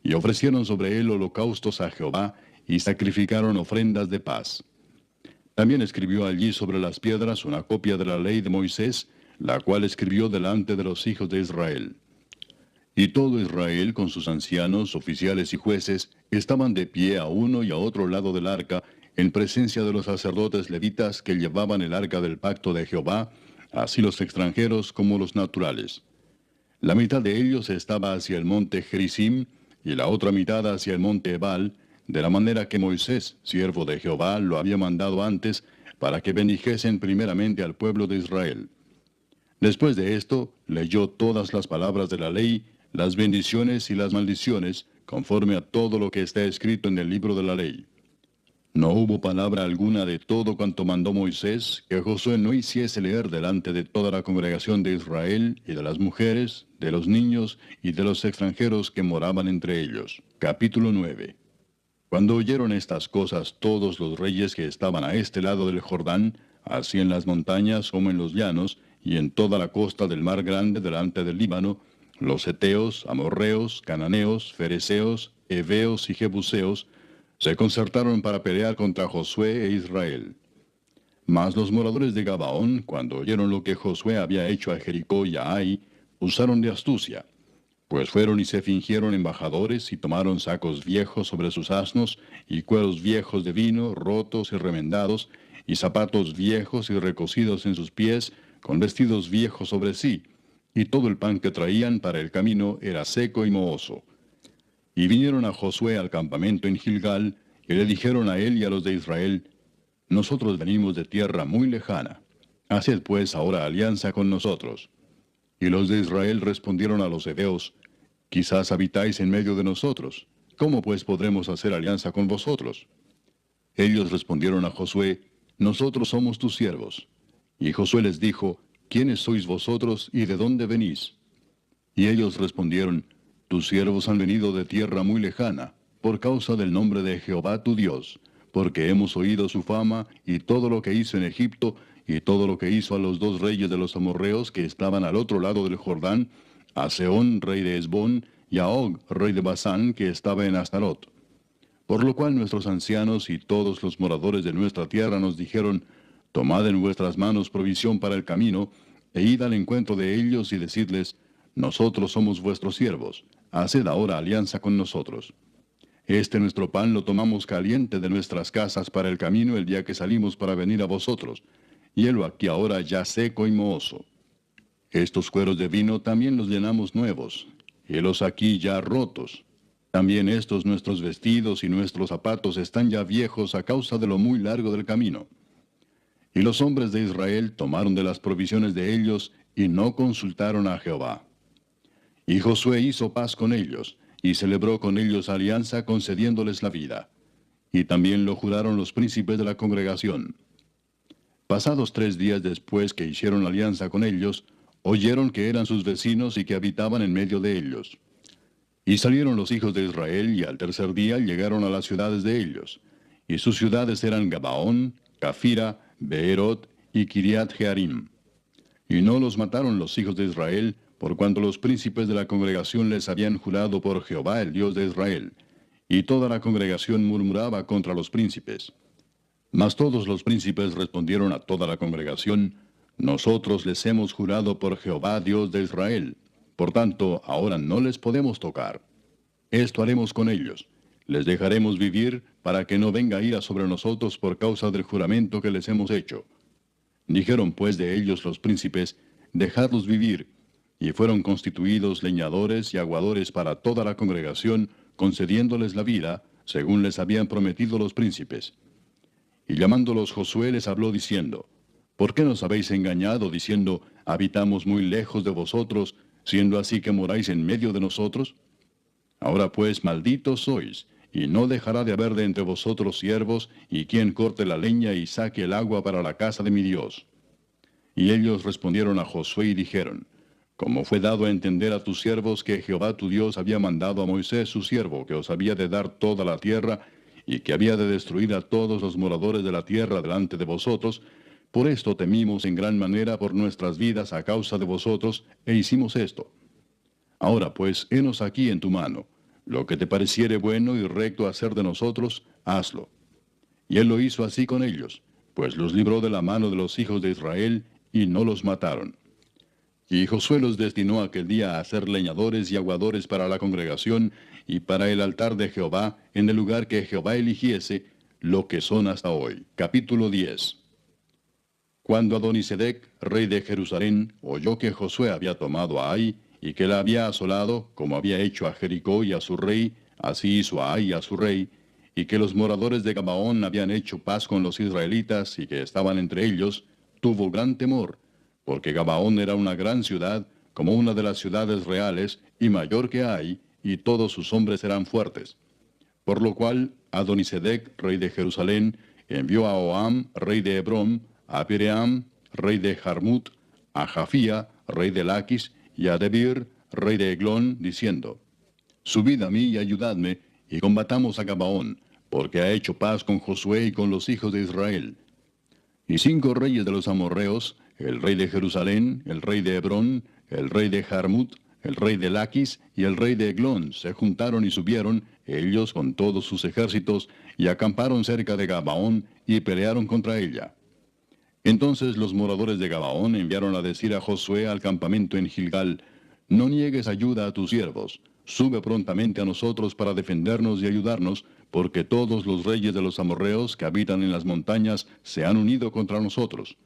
y ofrecieron sobre él holocaustos a Jehová, y sacrificaron ofrendas de paz. También escribió allí sobre las piedras una copia de la ley de Moisés, la cual escribió delante de los hijos de Israel. Y todo Israel, con sus ancianos, oficiales y jueces, estaban de pie a uno y a otro lado del arca, en presencia de los sacerdotes levitas que llevaban el arca del pacto de Jehová, así los extranjeros como los naturales. La mitad de ellos estaba hacia el monte Gerizim, y la otra mitad hacia el monte Ebal, de la manera que Moisés, siervo de Jehová, lo había mandado antes, para que bendijesen primeramente al pueblo de Israel. Después de esto, leyó todas las palabras de la ley, las bendiciones y las maldiciones, conforme a todo lo que está escrito en el libro de la ley. No hubo palabra alguna de todo cuanto mandó Moisés que Josué no hiciese leer delante de toda la congregación de Israel y de las mujeres, de los niños y de los extranjeros que moraban entre ellos. Capítulo 9. Cuando oyeron estas cosas todos los reyes que estaban a este lado del Jordán, así en las montañas como en los llanos, y en toda la costa del mar grande delante del Líbano, los heteos, amorreos, cananeos, fereceos, heveos y jebuseos, se concertaron para pelear contra Josué e Israel. Mas los moradores de Gabaón, cuando oyeron lo que Josué había hecho a Jericó y a Ai, usaron de astucia, pues fueron y se fingieron embajadores y tomaron sacos viejos sobre sus asnos, y cueros viejos de vino, rotos y remendados, y zapatos viejos y recocidos en sus pies, con vestidos viejos sobre sí, y todo el pan que traían para el camino era seco y mohoso. Y vinieron a Josué al campamento en Gilgal, y le dijeron a él y a los de Israel, nosotros venimos de tierra muy lejana. Haced pues ahora alianza con nosotros. Y los de Israel respondieron a los heveos, quizás habitáis en medio de nosotros. ¿Cómo pues podremos hacer alianza con vosotros? Ellos respondieron a Josué, nosotros somos tus siervos. Y Josué les dijo, ¿quiénes sois vosotros y de dónde venís? Y ellos respondieron, tus siervos han venido de tierra muy lejana, por causa del nombre de Jehová tu Dios, porque hemos oído su fama y todo lo que hizo en Egipto, y todo lo que hizo a los dos reyes de los amorreos que estaban al otro lado del Jordán, a Sehón, rey de Hesbón, y a Og, rey de Basán, que estaba en Astarot. Por lo cual nuestros ancianos y todos los moradores de nuestra tierra nos dijeron, tomad en vuestras manos provisión para el camino, e id al encuentro de ellos y decidles, nosotros somos vuestros siervos, haced ahora alianza con nosotros. Este nuestro pan lo tomamos caliente de nuestras casas para el camino el día que salimos para venir a vosotros, y helo aquí ahora ya seco y mohoso. Estos cueros de vino también los llenamos nuevos, helos aquí ya rotos. También estos nuestros vestidos y nuestros zapatos están ya viejos a causa de lo muy largo del camino. Y los hombres de Israel tomaron de las provisiones de ellos y no consultaron a Jehová. Y Josué hizo paz con ellos, y celebró con ellos alianza concediéndoles la vida. Y también lo juraron los príncipes de la congregación. Pasados 3 días después que hicieron alianza con ellos, oyeron que eran sus vecinos y que habitaban en medio de ellos. Y salieron los hijos de Israel, y al tercer día llegaron a las ciudades de ellos. Y sus ciudades eran Gabaón, Cafira, Beerot y Kiriat Jearim. Y no los mataron los hijos de Israel, por cuanto los príncipes de la congregación les habían jurado por Jehová el Dios de Israel. Y toda la congregación murmuraba contra los príncipes. Mas todos los príncipes respondieron a toda la congregación, nosotros les hemos jurado por Jehová Dios de Israel. Por tanto, ahora no les podemos tocar. Esto haremos con ellos. Les dejaremos vivir para que no venga ira sobre nosotros por causa del juramento que les hemos hecho. Dijeron pues de ellos los príncipes, dejadlos vivir, y fueron constituidos leñadores y aguadores para toda la congregación, concediéndoles la vida, según les habían prometido los príncipes. Y llamándolos Josué les habló diciendo, ¿por qué nos habéis engañado diciendo, habitamos muy lejos de vosotros, siendo así que moráis en medio de nosotros? Ahora pues malditos sois, y no dejará de haber de entre vosotros siervos, y quien corte la leña y saque el agua para la casa de mi Dios. Y ellos respondieron a Josué y dijeron, como fue dado a entender a tus siervos que Jehová tu Dios había mandado a Moisés su siervo, que os había de dar toda la tierra, y que había de destruir a todos los moradores de la tierra delante de vosotros, por esto temimos en gran manera por nuestras vidas a causa de vosotros, e hicimos esto. Ahora pues, henos aquí en tu mano. Lo que te pareciere bueno y recto hacer de nosotros, hazlo. Y él lo hizo así con ellos, pues los libró de la mano de los hijos de Israel, y no los mataron. Y Josué los destinó aquel día a ser leñadores y aguadores para la congregación, y para el altar de Jehová, en el lugar que Jehová eligiese, lo que son hasta hoy. Capítulo 10. Cuando Adonisedec, rey de Jerusalén, oyó que Josué había tomado a Ai, y que la había asolado, como había hecho a Jericó y a su rey, así hizo a Ai y a su rey, y que los moradores de Gabaón habían hecho paz con los israelitas y que estaban entre ellos, tuvo gran temor, porque Gabaón era una gran ciudad, como una de las ciudades reales, y mayor que Ai, y todos sus hombres eran fuertes. Por lo cual Adonisedec, rey de Jerusalén, envió a Oam, rey de Hebrón, a Piream, rey de Jarmut, a Jafía, rey de Laquis, y a Debir, rey de Eglón, diciendo, subid a mí y ayudadme, y combatamos a Gabaón, porque ha hecho paz con Josué y con los hijos de Israel. Y 5 reyes de los amorreos, el rey de Jerusalén, el rey de Hebrón, el rey de Jarmut, el rey de Laquis y el rey de Eglón, se juntaron y subieron, ellos con todos sus ejércitos, y acamparon cerca de Gabaón, y pelearon contra ella. Entonces los moradores de Gabaón enviaron a decir a Josué al campamento en Gilgal, no niegues ayuda a tus siervos, sube prontamente a nosotros para defendernos y ayudarnos, porque todos los reyes de los amorreos que habitan en las montañas se han unido contra nosotros.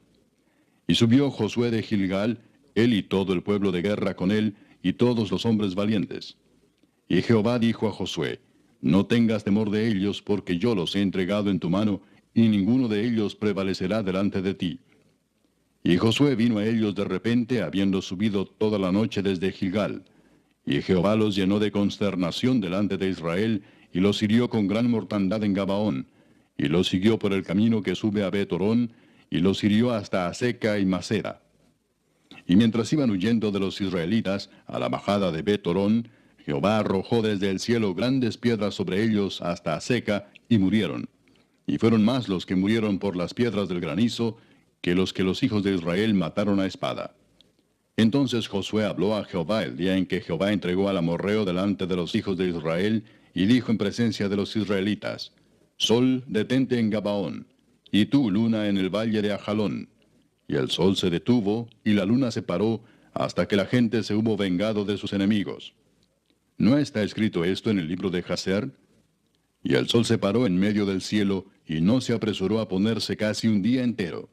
Y subió Josué de Gilgal, él y todo el pueblo de guerra con él, y todos los hombres valientes. Y Jehová dijo a Josué, no tengas temor de ellos, porque yo los he entregado en tu mano, y ninguno de ellos prevalecerá delante de ti. Y Josué vino a ellos de repente, habiendo subido toda la noche desde Gilgal. Y Jehová los llenó de consternación delante de Israel, y los hirió con gran mortandad en Gabaón, y los siguió por el camino que sube a Bet-Orón, y los hirió hasta Aseca y Maceda. Y mientras iban huyendo de los israelitas a la bajada de Bet-Orón, Jehová arrojó desde el cielo grandes piedras sobre ellos hasta Aseca, y murieron. Y fueron más los que murieron por las piedras del granizo, que los hijos de Israel mataron a espada. Entonces Josué habló a Jehová el día en que Jehová entregó al amorreo delante de los hijos de Israel, y dijo en presencia de los israelitas, Sol, detente en Gabaón, y tú, luna, en el valle de Ajalón. Y el sol se detuvo, y la luna se paró, hasta que la gente se hubo vengado de sus enemigos. ¿No está escrito esto en el libro de Jaser? Y el sol se paró en medio del cielo, y no se apresuró a ponerse casi un día entero.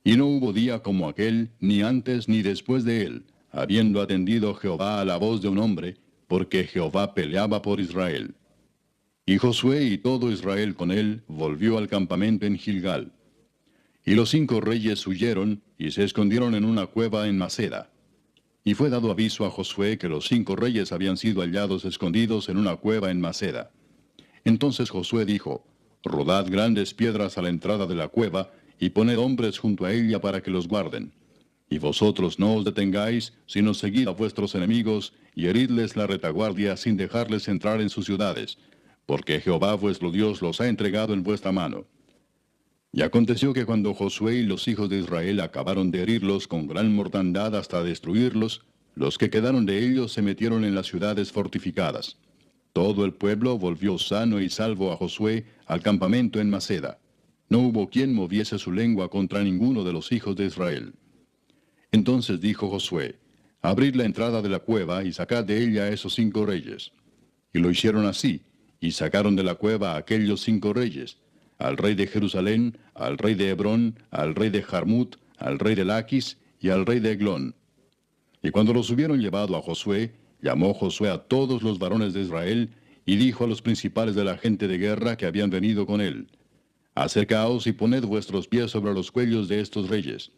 Y no hubo día como aquel, ni antes ni después de él, habiendo atendido Jehová a la voz de un hombre, porque Jehová peleaba por Israel. Y Josué y todo Israel con él volvió al campamento en Gilgal. Y los 5 reyes huyeron, y se escondieron en una cueva en Maceda. Y fue dado aviso a Josué que los 5 reyes habían sido hallados escondidos en una cueva en Maceda. Entonces Josué dijo, rodad grandes piedras a la entrada de la cueva, y poned hombres junto a ella para que los guarden. Y vosotros no os detengáis, sino seguid a vuestros enemigos, y heridles la retaguardia sin dejarles entrar en sus ciudades, porque Jehová vuestro Dios los ha entregado en vuestra mano. Y aconteció que cuando Josué y los hijos de Israel acabaron de herirlos con gran mortandad hasta destruirlos, los que quedaron de ellos se metieron en las ciudades fortificadas. Todo el pueblo volvió sano y salvo a Josué al campamento en Maceda. No hubo quien moviese su lengua contra ninguno de los hijos de Israel. Entonces dijo Josué, abrid la entrada de la cueva y sacad de ella a esos 5 reyes. Y lo hicieron así, y sacaron de la cueva a aquellos 5 reyes. al rey de Jerusalén, al rey de Hebrón, al rey de Jarmut, al rey de Laquis y al rey de Eglón. Y cuando los hubieron llevado a Josué, llamó Josué a todos los varones de Israel, y dijo a los principales de la gente de guerra que habían venido con él: Acercaos y poned vuestros pies sobre los cuellos de estos reyes.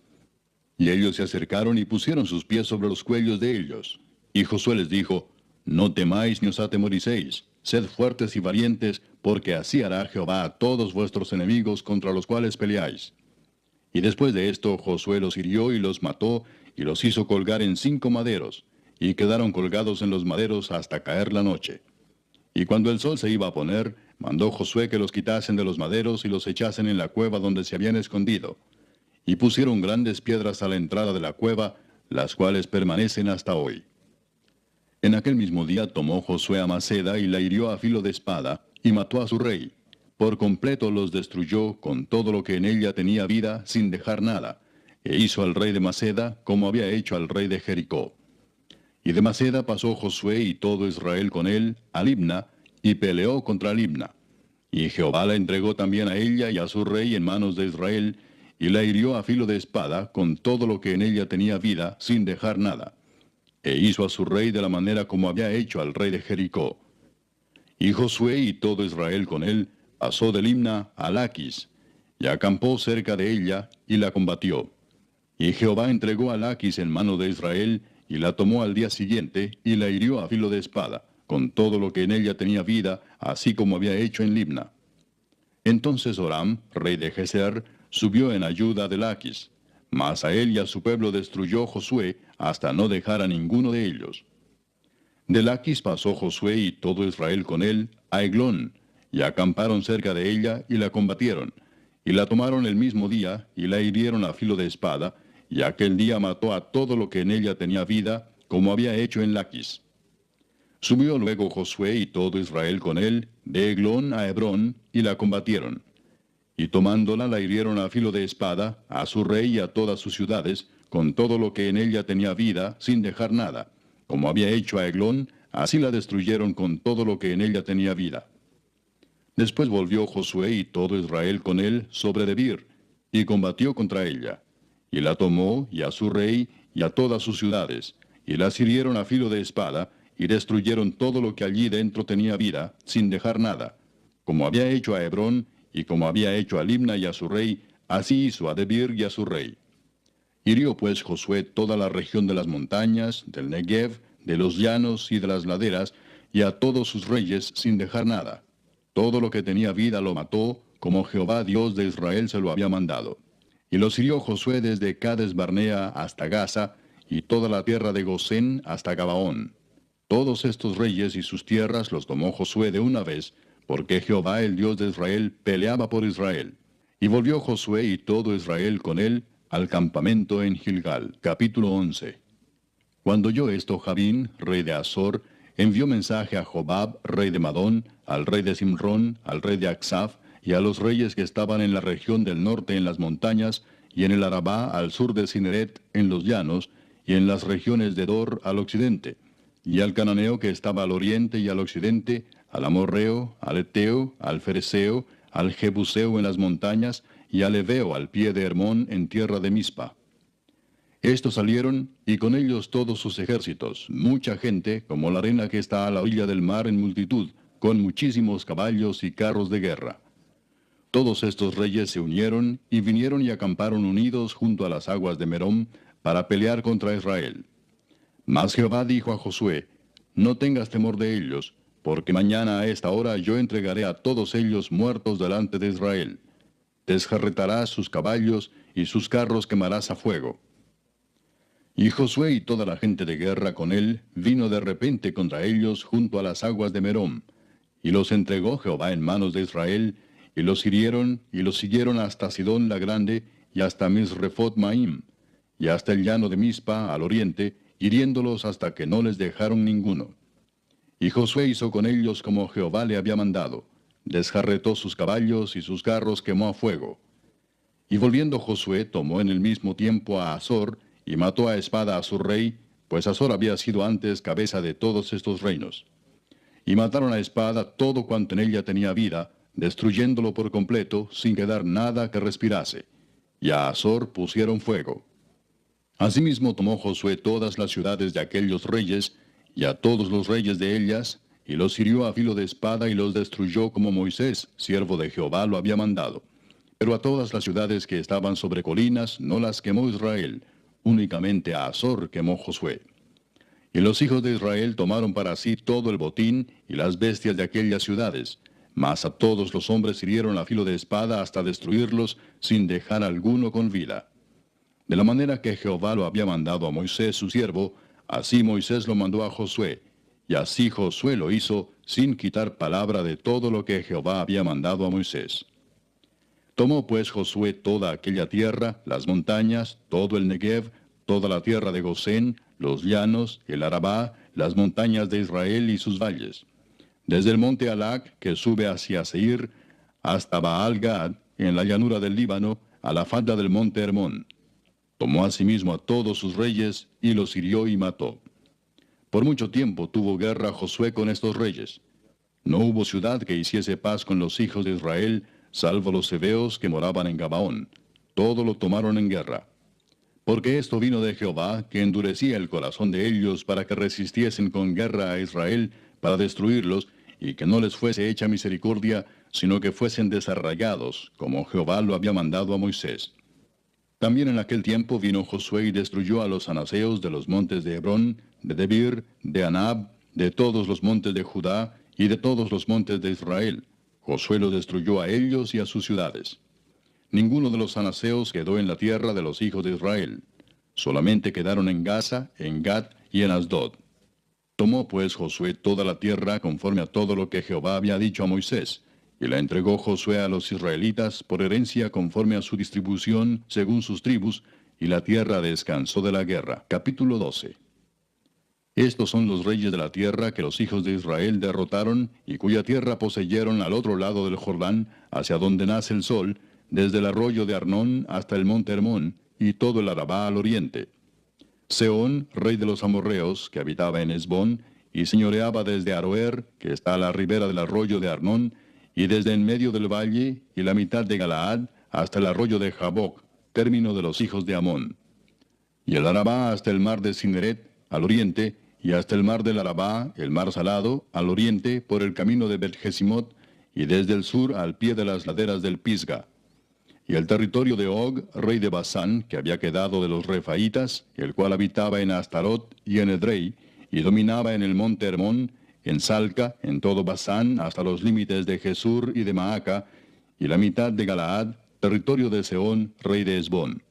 Y ellos se acercaron y pusieron sus pies sobre los cuellos de ellos. Y Josué les dijo: No temáis ni os atemoricéis, sed fuertes y valientes, porque así hará Jehová a todos vuestros enemigos contra los cuales peleáis. Y después de esto Josué los hirió y los mató, y los hizo colgar en 5 maderos, y quedaron colgados en los maderos hasta caer la noche. Y cuando el sol se iba a poner, mandó Josué que los quitasen de los maderos y los echasen en la cueva donde se habían escondido. Y pusieron grandes piedras a la entrada de la cueva, las cuales permanecen hasta hoy. En aquel mismo día tomó Josué a Maceda y la hirió a filo de espada, y mató a su rey. Por completo los destruyó con todo lo que en ella tenía vida, sin dejar nada, e hizo al rey de Maceda como había hecho al rey de Jericó. Y de Maceda pasó Josué y todo Israel con él a Libna, y peleó contra Libna. Y Jehová la entregó también a ella y a su rey en manos de Israel, y la hirió a filo de espada con todo lo que en ella tenía vida, sin dejar nada. E hizo a su rey de la manera como había hecho al rey de Jericó. Y Josué y todo Israel con él pasó de Libna a Laquis, y acampó cerca de ella, y la combatió. Y Jehová entregó a Laquis en mano de Israel, y la tomó al día siguiente, y la hirió a filo de espada, con todo lo que en ella tenía vida, así como había hecho en Libna. Entonces Horam, rey de Geser, subió en ayuda de Laquis, mas a él y a su pueblo destruyó Josué, hasta no dejar a ninguno de ellos. De Laquis pasó Josué y todo Israel con él a Eglón, y acamparon cerca de ella, y la combatieron, y la tomaron el mismo día, y la hirieron a filo de espada, y aquel día mató a todo lo que en ella tenía vida, como había hecho en Laquis. Subió luego Josué y todo Israel con él, de Eglón a Hebrón, y la combatieron. Y tomándola la hirieron a filo de espada, a su rey y a todas sus ciudades, con todo lo que en ella tenía vida, sin dejar nada. Como había hecho a Eglón, así la destruyeron con todo lo que en ella tenía vida. Después volvió Josué y todo Israel con él sobre Debir, y combatió contra ella. Y la tomó, y a su rey, y a todas sus ciudades, y las hirieron a filo de espada, y destruyeron todo lo que allí dentro tenía vida, sin dejar nada. Como había hecho a Hebrón, y como había hecho a Libna y a su rey, así hizo a Debir y a su rey. Hirió pues Josué toda la región de las montañas, del Negev, de los llanos y de las laderas, y a todos sus reyes, sin dejar nada. Todo lo que tenía vida lo mató, como Jehová Dios de Israel se lo había mandado. Y los hirió Josué desde Cades Barnea hasta Gaza, y toda la tierra de Gosén hasta Gabaón. Todos estos reyes y sus tierras los tomó Josué de una vez, porque Jehová el Dios de Israel peleaba por Israel. Y volvió Josué y todo Israel con él al campamento en Gilgal. Capítulo 11. Cuando oyó esto Jabín, rey de Azor, envió mensaje a Jobab, rey de Madón, al rey de Simrón, al rey de Aksaf, y a los reyes que estaban en la región del norte en las montañas, y en el Arabá al sur de Cineret en los llanos, y en las regiones de Dor al occidente, y al cananeo que estaba al oriente y al occidente, al amorreo, al eteo, al fereceo, al jebuseo en las montañas, y al heveo al pie de Hermón en tierra de Mispa. Estos salieron, y con ellos todos sus ejércitos, mucha gente, como la arena que está a la orilla del mar en multitud, con muchísimos caballos y carros de guerra. Todos estos reyes se unieron, y vinieron y acamparon unidos junto a las aguas de Merom, para pelear contra Israel. Mas Jehová dijo a Josué: No tengas temor de ellos, porque mañana a esta hora yo entregaré a todos ellos muertos delante de Israel. Desjarretarás sus caballos, y sus carros quemarás a fuego. Y Josué y toda la gente de guerra con él vino de repente contra ellos junto a las aguas de Merom, y los entregó Jehová en manos de Israel, y los hirieron, y los siguieron hasta Sidón la grande, y hasta Misrefot Maim, y hasta el llano de Mispa al oriente, hiriéndolos hasta que no les dejaron ninguno. Y Josué hizo con ellos como Jehová le había mandado, desjarretó sus caballos y sus carros quemó a fuego. Y volviendo Josué tomó en el mismo tiempo a Azor, y mató a espada a su rey, pues Azor había sido antes cabeza de todos estos reinos. Y mataron a espada todo cuanto en ella tenía vida, destruyéndolo por completo, sin quedar nada que respirase. Y a Azor pusieron fuego. Asimismo tomó Josué todas las ciudades de aquellos reyes, y a todos los reyes de ellas, y los hirió a filo de espada y los destruyó como Moisés, siervo de Jehová, lo había mandado. Pero a todas las ciudades que estaban sobre colinas no las quemó Israel, únicamente a Azor quemó Josué. Y los hijos de Israel tomaron para sí todo el botín y las bestias de aquellas ciudades, mas a todos los hombres hirieron a filo de espada hasta destruirlos, sin dejar alguno con vida. De la manera que Jehová lo había mandado a Moisés su siervo, así Moisés lo mandó a Josué, y así Josué lo hizo, sin quitar palabra de todo lo que Jehová había mandado a Moisés. Tomó pues Josué toda aquella tierra, las montañas, todo el Negev, toda la tierra de Gosén, los llanos, el Arabá, las montañas de Israel y sus valles. Desde el monte Alac, que sube hacia Seir, hasta Baal-Gad, en la llanura del Líbano, a la falda del monte Hermón. Tomó asimismo a todos sus reyes, y los hirió y mató. Por mucho tiempo tuvo guerra Josué con estos reyes. No hubo ciudad que hiciese paz con los hijos de Israel, salvo los heveos que moraban en Gabaón. Todo lo tomaron en guerra. Porque esto vino de Jehová, que endurecía el corazón de ellos para que resistiesen con guerra a Israel, para destruirlos, y que no les fuese hecha misericordia, sino que fuesen desarraigados, como Jehová lo había mandado a Moisés. También en aquel tiempo vino Josué y destruyó a los anaseos de los montes de Hebrón, de Debir, de Anab, de todos los montes de Judá, y de todos los montes de Israel. Josué los destruyó a ellos y a sus ciudades. Ninguno de los anaseos quedó en la tierra de los hijos de Israel. Solamente quedaron en Gaza, en Gat y en Asdod. Tomó pues Josué toda la tierra conforme a todo lo que Jehová había dicho a Moisés, y la entregó Josué a los israelitas por herencia conforme a su distribución según sus tribus, y la tierra descansó de la guerra. Capítulo 12. Estos son los reyes de la tierra que los hijos de Israel derrotaron, y cuya tierra poseyeron al otro lado del Jordán, hacia donde nace el sol, desde el arroyo de Arnón hasta el monte Hermón, y todo el Arabá al oriente. Sehón, rey de los amorreos, que habitaba en Hesbón, y señoreaba desde Aroer, que está a la ribera del arroyo de Arnón, y desde en medio del valle, y la mitad de Galaad, hasta el arroyo de Jaboc, término de los hijos de Amón. Y el Arabá hasta el mar de Cineret, al oriente, y hasta el mar del Arabá, el mar salado, al oriente, por el camino de Bet-Jesimot, y desde el sur al pie de las laderas del Pisga. Y el territorio de Og, rey de Basán, que había quedado de los Refaitas, el cual habitaba en Astarot y en Edrei, y dominaba en el monte Hermón, en Salca, en todo Basán, hasta los límites de Jesur y de Maaca, y la mitad de Galaad, territorio de Sehón, rey de Hesbón.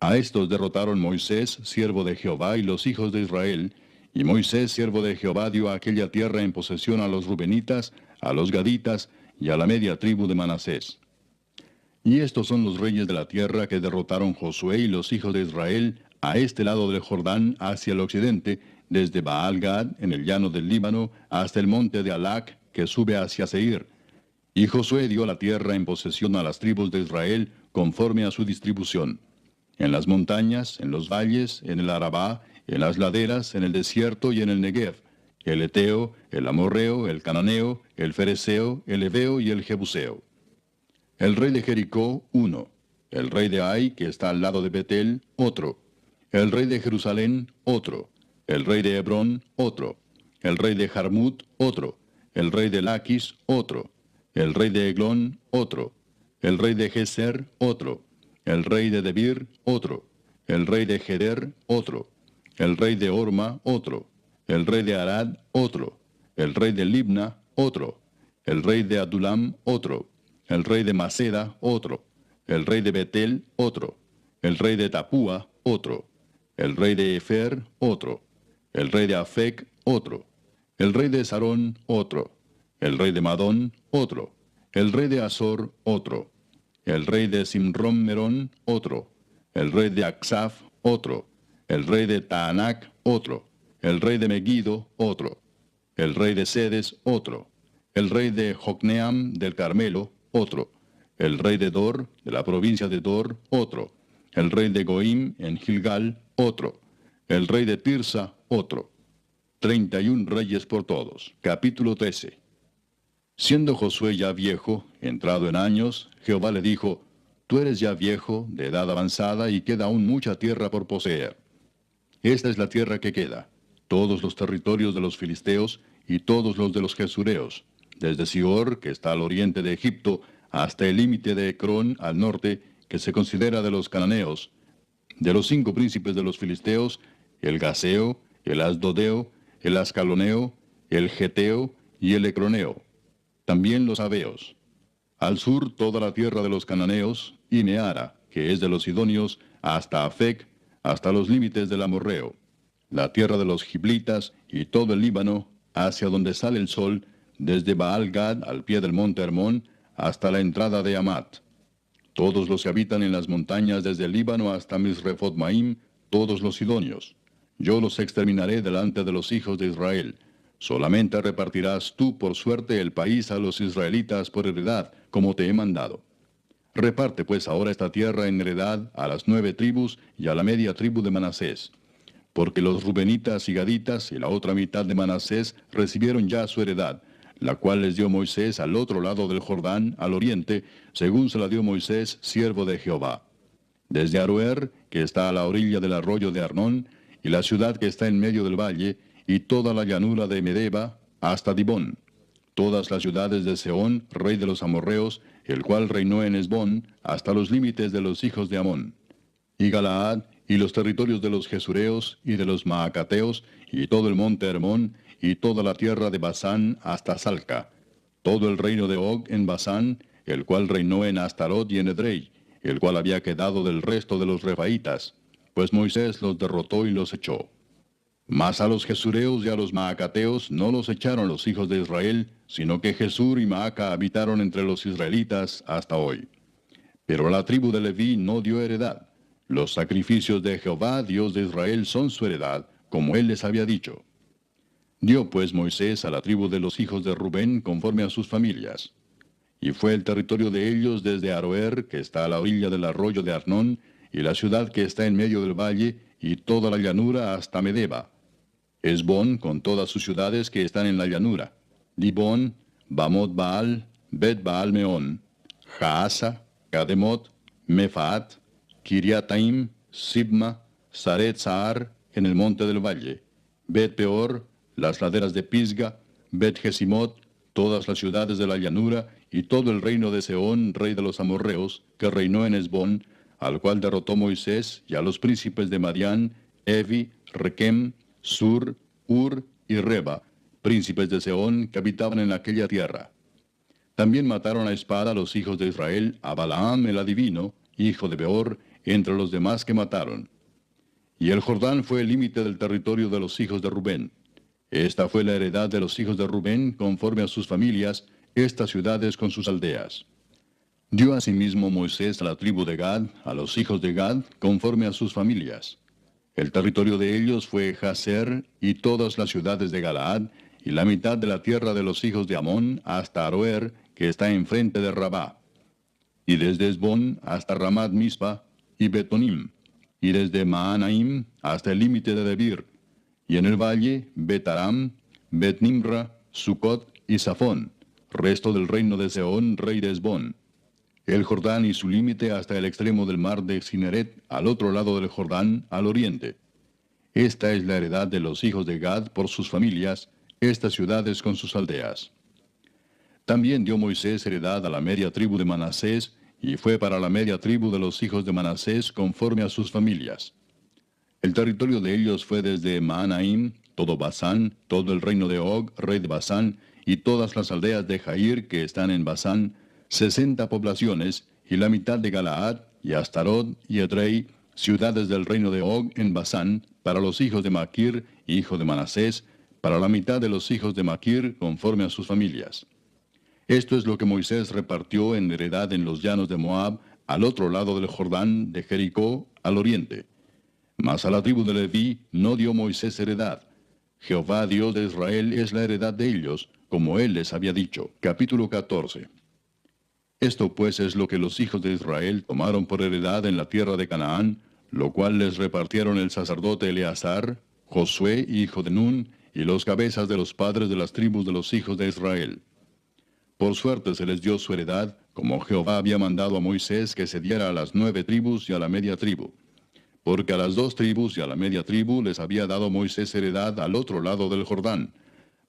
A estos derrotaron Moisés, siervo de Jehová, y los hijos de Israel, y Moisés, siervo de Jehová, dio aquella tierra en posesión a los Rubenitas, a los Gaditas, y a la media tribu de Manasés. Y estos son los reyes de la tierra que derrotaron Josué y los hijos de Israel a este lado del Jordán hacia el occidente, desde Baal-Gad en el llano del Líbano hasta el monte de Alac que sube hacia Seir. Y Josué dio la tierra en posesión a las tribus de Israel conforme a su distribución. En las montañas, en los valles, en el Arabá, en las laderas, en el desierto y en el Negev, el Eteo, el Amorreo, el Cananeo, el Fereceo, el Heveo y el Jebuseo. El rey de Jericó, uno. El rey de Ai, que está al lado de Betel, otro. El rey de Jerusalén, otro. El rey de Hebrón, otro. El rey de Jarmut, otro. El rey de Laquis, otro. El rey de Eglón, otro. El rey de Geser, otro. El rey de Debir, otro. El rey de Geder, otro. El rey de Orma, otro. El rey de Arad, otro. El rey de Libna, otro. El rey de Adulam, otro. El rey de Maceda, otro. El rey de Betel, otro. El rey de Tapúa, otro. El rey de Efer, otro. El rey de Afec, otro. El rey de Sarón, otro. El rey de Madón, otro. El rey de Azor, otro. El rey de Simrón Merón, otro. El rey de Aksaf, otro. El rey de Taanac, otro. El rey de Megiddo, otro. El rey de Sedes, otro. El rey de Jocneam del Carmelo, otro. El rey de Dor, de la provincia de Dor, otro. El rey de Goim, en Gilgal, otro. El rey de Tirsa, otro. 31 reyes por todos. Capítulo 13. Siendo Josué ya viejo, entrado en años, Jehová le dijo, Tú eres ya viejo, de edad avanzada, y queda aún mucha tierra por poseer. Esta es la tierra que queda, todos los territorios de los filisteos, y todos los de los jesureos, desde Sior, que está al oriente de Egipto, hasta el límite de Ecrón, al norte, que se considera de los cananeos, de los 5 príncipes de los filisteos, el Gaseo, el Asdodeo, el Ascaloneo, el Geteo y el Ecroneo, también los Abeos. Al sur toda la tierra de los cananeos, y Meara, que es de los sidonios, hasta Afec, hasta los límites del amorreo, la tierra de los giblitas y todo el Líbano, hacia donde sale el sol, desde Baal-Gad al pie del monte Hermón, hasta la entrada de Amat. Todos los que habitan en las montañas desde el Líbano hasta Misrefot-Maim, todos los sidonios. Yo los exterminaré delante de los hijos de Israel. Solamente repartirás tú por suerte el país a los israelitas por heredad, como te he mandado. Reparte pues ahora esta tierra en heredad a las 9 tribus y a la media tribu de Manasés. Porque los rubenitas y gaditas y la otra mitad de Manasés recibieron ya su heredad, la cual les dio Moisés al otro lado del Jordán, al oriente, según se la dio Moisés, siervo de Jehová. Desde Aroer, que está a la orilla del arroyo de Arnón, y la ciudad que está en medio del valle, y toda la llanura de Medeba, hasta Dibón. Todas las ciudades de Sehón, rey de los amorreos, el cual reinó en Hesbón, hasta los límites de los hijos de Amón. Y Galaad, y los territorios de los Jesureos, y de los Maacateos, y todo el monte Hermón, y toda la tierra de Basán hasta Salca, todo el reino de Og en Basán, el cual reinó en Astarot y en Edrei, el cual había quedado del resto de los Refaitas, pues Moisés los derrotó y los echó. Mas a los Jesureos y a los Maacateos no los echaron los hijos de Israel, sino que Jesur y Maaca habitaron entre los israelitas hasta hoy. Pero la tribu de Leví no dio heredad. Los sacrificios de Jehová, Dios de Israel, son su heredad, como él les había dicho. Dio pues Moisés a la tribu de los hijos de Rubén conforme a sus familias. Y fue el territorio de ellos desde Aroer, que está a la orilla del arroyo de Arnón, y la ciudad que está en medio del valle, y toda la llanura hasta Medeba. Hesbón, con todas sus ciudades que están en la llanura. Dibón, Bamot Baal, Bet Baal Meón, Jaasa, Kademot, Mefaat, Kiriataim, Sibma, Saret Sahar, en el monte del valle. Bet Peor, las laderas de Pisga, Bet Jesimot, todas las ciudades de la llanura, y todo el reino de Sehón, rey de los amorreos, que reinó en Hesbón, al cual derrotó Moisés, y a los príncipes de Madián, Evi, Requem, Sur, Ur y Reba, príncipes de Sehón, que habitaban en aquella tierra. También mataron a espada a los hijos de Israel, a Balaam el adivino, hijo de Beor, entre los demás que mataron. Y el Jordán fue el límite del territorio de los hijos de Rubén. Esta fue la heredad de los hijos de Rubén, conforme a sus familias, estas ciudades con sus aldeas. Dio asimismo Moisés a la tribu de Gad, a los hijos de Gad, conforme a sus familias. El territorio de ellos fue Jazer y todas las ciudades de Galaad, y la mitad de la tierra de los hijos de Amón hasta Aroer, que está enfrente de Rabá. Y desde Hesbón hasta Ramat Mispa y Betonim, y desde Maanaim hasta el límite de Debir, y en el valle Betaram, Bet-Nimra, Sucot y Safón, resto del reino de Sehón, rey de Hesbón. El Jordán y su límite hasta el extremo del mar de Cineret, al otro lado del Jordán, al oriente. Esta es la heredad de los hijos de Gad por sus familias, estas ciudades con sus aldeas. También dio Moisés heredad a la media tribu de Manasés, y fue para la media tribu de los hijos de Manasés conforme a sus familias. El territorio de ellos fue desde Maanaim, todo Basán, todo el reino de Og, rey de Basán, y todas las aldeas de Jair que están en Basán, 60 poblaciones, y la mitad de Galaad, y Astarot, y Edrei, ciudades del reino de Og en Basán, para los hijos de Maquir, hijo de Manasés, para la mitad de los hijos de Maquir, conforme a sus familias. Esto es lo que Moisés repartió en heredad en los llanos de Moab, al otro lado del Jordán, de Jericó, al oriente. Mas a la tribu de Leví no dio Moisés heredad. Jehová Dios de Israel es la heredad de ellos, como él les había dicho. Capítulo 14. Esto pues es lo que los hijos de Israel tomaron por heredad en la tierra de Canaán, lo cual les repartieron el sacerdote Eleazar, Josué, hijo de Nun, y los cabezas de los padres de las tribus de los hijos de Israel. Por suerte se les dio su heredad, como Jehová había mandado a Moisés que se diera a las 9 tribus y a la media tribu. Porque a las 2 tribus y a la media tribu les había dado Moisés heredad al otro lado del Jordán.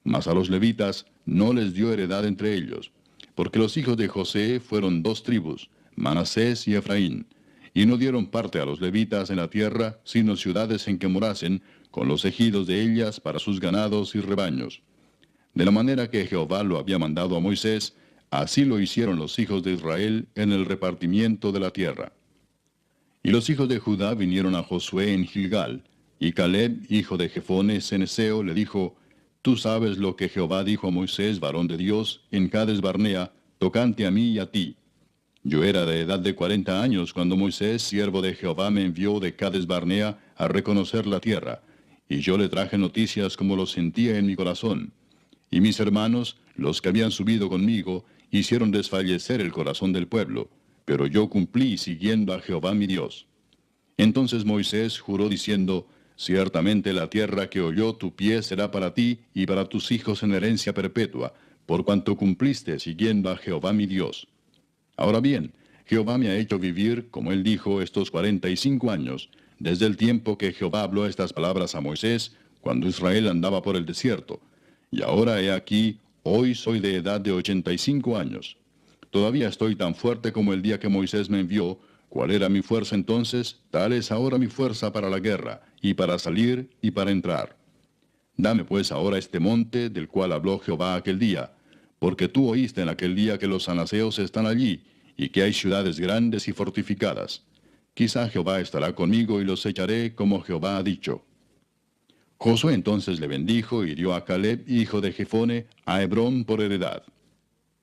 Mas a los levitas no les dio heredad entre ellos, porque los hijos de José fueron 2 tribus, Manasés y Efraín, y no dieron parte a los levitas en la tierra, sino ciudades en que morasen, con los ejidos de ellas para sus ganados y rebaños. De la manera que Jehová lo había mandado a Moisés, así lo hicieron los hijos de Israel en el repartimiento de la tierra. Y los hijos de Judá vinieron a Josué en Gilgal, y Caleb, hijo de Jefone ceneseo, le dijo: Tú sabes lo que Jehová dijo a Moisés, varón de Dios, en Cades Barnea, tocante a mí y a ti. Yo era de edad de 40 años cuando Moisés, siervo de Jehová, me envió de Cades Barnea a reconocer la tierra, y yo le traje noticias como lo sentía en mi corazón. Y mis hermanos, los que habían subido conmigo, hicieron desfallecer el corazón del pueblo, pero yo cumplí siguiendo a Jehová mi Dios. Entonces Moisés juró diciendo: Ciertamente la tierra que oyó tu pie será para ti y para tus hijos en herencia perpetua, por cuanto cumpliste siguiendo a Jehová mi Dios. Ahora bien, Jehová me ha hecho vivir, como él dijo, estos 45 años, desde el tiempo que Jehová habló estas palabras a Moisés, cuando Israel andaba por el desierto. Y ahora he aquí, hoy soy de edad de 85 años. Todavía estoy tan fuerte como el día que Moisés me envió. ¿Cuál era mi fuerza entonces? Tal es ahora mi fuerza para la guerra, y para salir y para entrar. Dame pues ahora este monte del cual habló Jehová aquel día, porque tú oíste en aquel día que los anaseos están allí, y que hay ciudades grandes y fortificadas. Quizá Jehová estará conmigo y los echaré como Jehová ha dicho. Josué entonces le bendijo y dio a Caleb, hijo de Jefone, a Hebrón por heredad.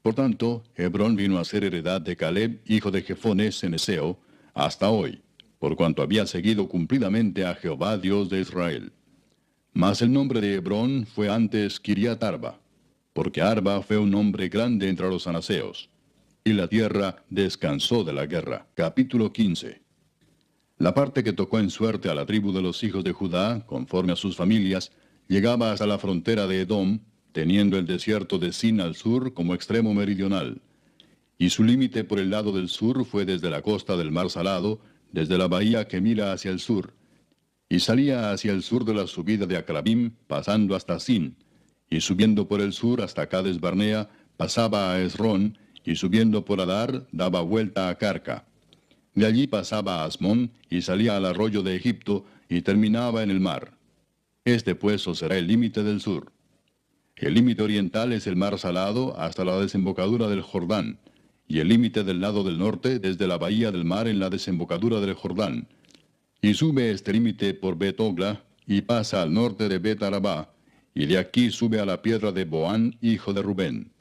Por tanto, Hebrón vino a ser heredad de Caleb, hijo de Jefone ceneseo, hasta hoy, por cuanto había seguido cumplidamente a Jehová Dios de Israel. Mas el nombre de Hebrón fue antes Kiriat Arba, porque Arba fue un hombre grande entre los anaseos. Y la tierra descansó de la guerra. Capítulo 15. La parte que tocó en suerte a la tribu de los hijos de Judá, conforme a sus familias, llegaba hasta la frontera de Edom, teniendo el desierto de Sin al sur como extremo meridional. Y su límite por el lado del sur fue desde la costa del mar Salado, desde la bahía que mira hacia el sur. Y salía hacia el sur de la subida de Acrabim, pasando hasta Sin, y subiendo por el sur hasta Cades Barnea, pasaba a Esrón, y subiendo por Adar, daba vuelta a Carca. De allí pasaba a Asmón, y salía al arroyo de Egipto, y terminaba en el mar. Este pues será el límite del sur. El límite oriental es el mar Salado hasta la desembocadura del Jordán, y el límite del lado del norte desde la bahía del mar en la desembocadura del Jordán. Y sube este límite por Bet-Ogla, y pasa al norte de Bet-Arabá, y de aquí sube a la piedra de Boán, hijo de Rubén.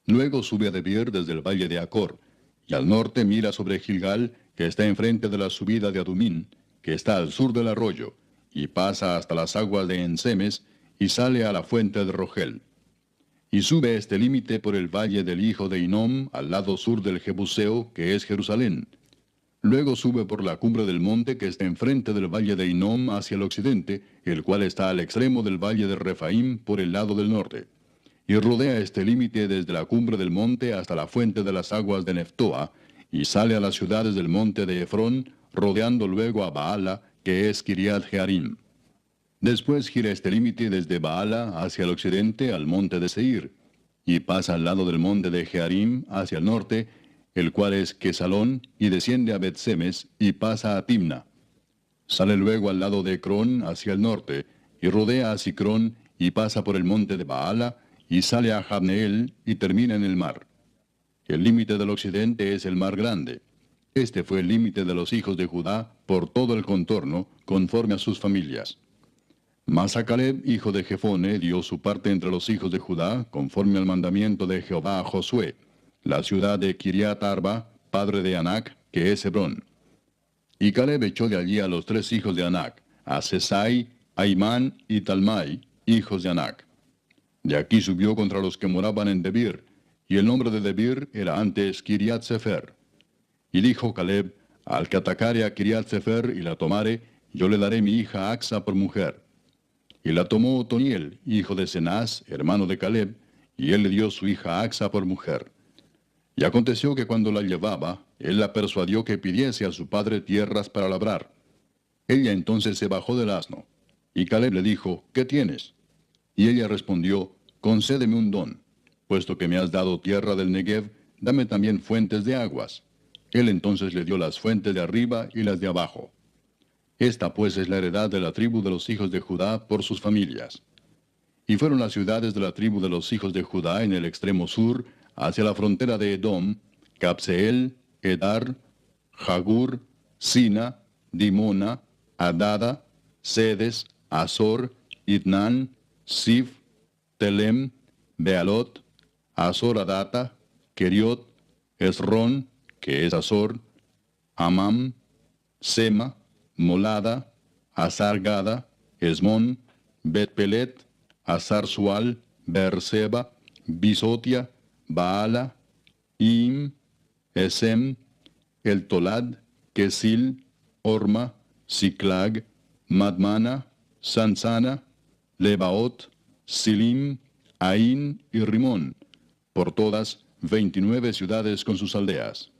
Luego sube a Debir desde el valle de Acor, y al norte mira sobre Gilgal, que está enfrente de la subida de Adumín, que está al sur del arroyo, y pasa hasta las aguas de Ensemes, y sale a la fuente de Rogel. Y sube este límite por el valle del hijo de Hinnom, al lado sur del Jebuseo, que es Jerusalén. Luego sube por la cumbre del monte que está enfrente del valle de Hinnom hacia el occidente, el cual está al extremo del valle de Refaim por el lado del norte. Y rodea este límite desde la cumbre del monte hasta la fuente de las aguas de Neftoa, y sale a las ciudades del monte de Efrón, rodeando luego a Baala, que es Kiriat Jearim. Después gira este límite desde Baala hacia el occidente al monte de Seir, y pasa al lado del monte de Jearim hacia el norte, el cual es Quesalón, y desciende a Bet-Semes, y pasa a Timna. Sale luego al lado de Ecrón hacia el norte, y rodea a Sicrón, y pasa por el monte de Baala, y sale a Jabneel, y termina en el mar. El límite del occidente es el mar grande. Este fue el límite de los hijos de Judá por todo el contorno, conforme a sus familias. Mas a Caleb, hijo de Jefone, dio su parte entre los hijos de Judá, conforme al mandamiento de Jehová a Josué, la ciudad de Kiriat Arba, padre de Anac, que es Hebrón. Y Caleb echó de allí a los 3 hijos de Anac, a Sesai, Aimán y Talmai, hijos de Anac. De aquí subió contra los que moraban en Debir, y el nombre de Debir era antes Kiriat Sefer. Y dijo Caleb: al que atacare a Kiriat Sefer y la tomare, yo le daré mi hija Axa por mujer. Y la tomó Otoniel, hijo de Cenaz, hermano de Caleb, y él le dio su hija Axa por mujer. Y aconteció que cuando la llevaba, él la persuadió que pidiese a su padre tierras para labrar. Ella entonces se bajó del asno, y Caleb le dijo, ¿qué tienes? Y ella respondió, concédeme un don, puesto que me has dado tierra del Negev, dame también fuentes de aguas. Él entonces le dio las fuentes de arriba y las de abajo. Esta pues es la heredad de la tribu de los hijos de Judá por sus familias. Y fueron las ciudades de la tribu de los hijos de Judá en el extremo sur, hacia la frontera de Edom, Capseel, Edar, Jagur, Sina, Dimona, Adada, Sedes, Azor, Idnan, Sif, Telem, Bealot, Azor Adata, Keriot, Esrón, que es Azor, Amam, Sema, Molada, Azar-Gada, Esmón, Bet-Pelet, Azar-Sual, Beerseba, Bisotia, Baala, Im, Esem, El Tolad, Kesil, Orma, Siclag, Madmana, Sansana, Lebaot, Silim, Ain y Rimón, por todas 29 ciudades con sus aldeas.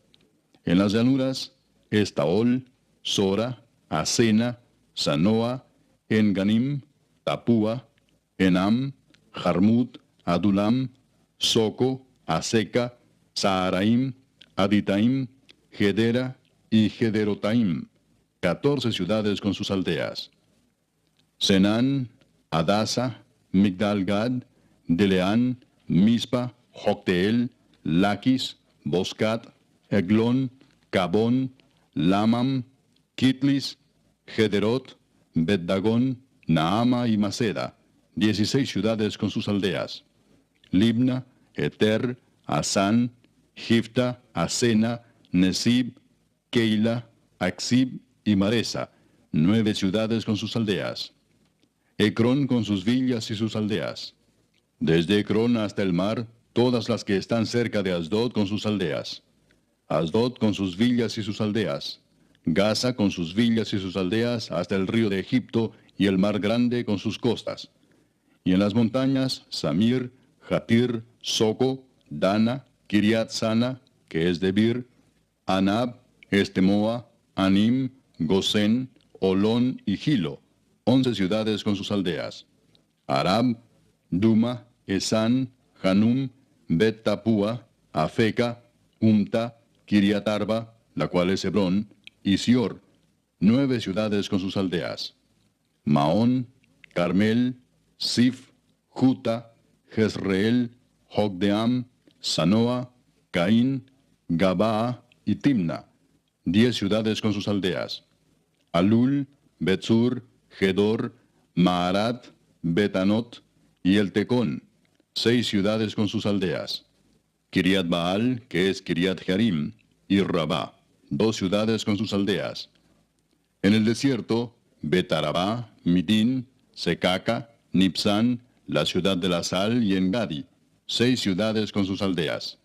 En las llanuras, Estaol, Sora, Asena, Sanoa, Enganim, Tapúa, Enam, Jarmut, Adulam, Soco, Aseca, Saharaim, Aditaim, Gedera y Gederotaim, 14 ciudades con sus aldeas. Senán, Adasa, Migdal-Gad, Deleán, Mispa, Jocteel, Laquis, Boscat, Eglón, Cabón, Lamam, Kitlis, Gederot, Bet-Dagón, Naama y Maceda, 16 ciudades con sus aldeas. Libna, Eter, Asán, Gifta, Asena, Nesib, Keila, Axib y Maresa, 9 ciudades con sus aldeas. Ecrón con sus villas y sus aldeas. Desde Ecrón hasta el mar, todas las que están cerca de Asdod con sus aldeas. Asdod con sus villas y sus aldeas. Gaza con sus villas y sus aldeas hasta el río de Egipto y el mar grande con sus costas. Y en las montañas, Samir, Jatir, Soco, Dana, Kiriat Sana, que es Debir, Anab, Estemoa, Anim, Gosén, Olón y Gilo, 11 ciudades con sus aldeas. Arab, Duma, Esán, Hanum, Bet Tapúa, Afeca, Umta, Kiriat Arba, la cual es Hebrón, y Sior, 9 ciudades con sus aldeas. Maón, Carmel, Sif, Juta, Jezreel, Jogdeam, Sanoa, Caín, Gabaa y Timna, 10 ciudades con sus aldeas. Alul, Betsur, Gedor, Maarat, Betanot y El Tecón, 6 ciudades con sus aldeas. Kiriat Baal, que es Kiriat Jearim, y Rabá, 2 ciudades con sus aldeas. En el desierto, Betarabá, Midín, Secaca, Nipsán, la ciudad de la sal y Engadi, 6 ciudades con sus aldeas.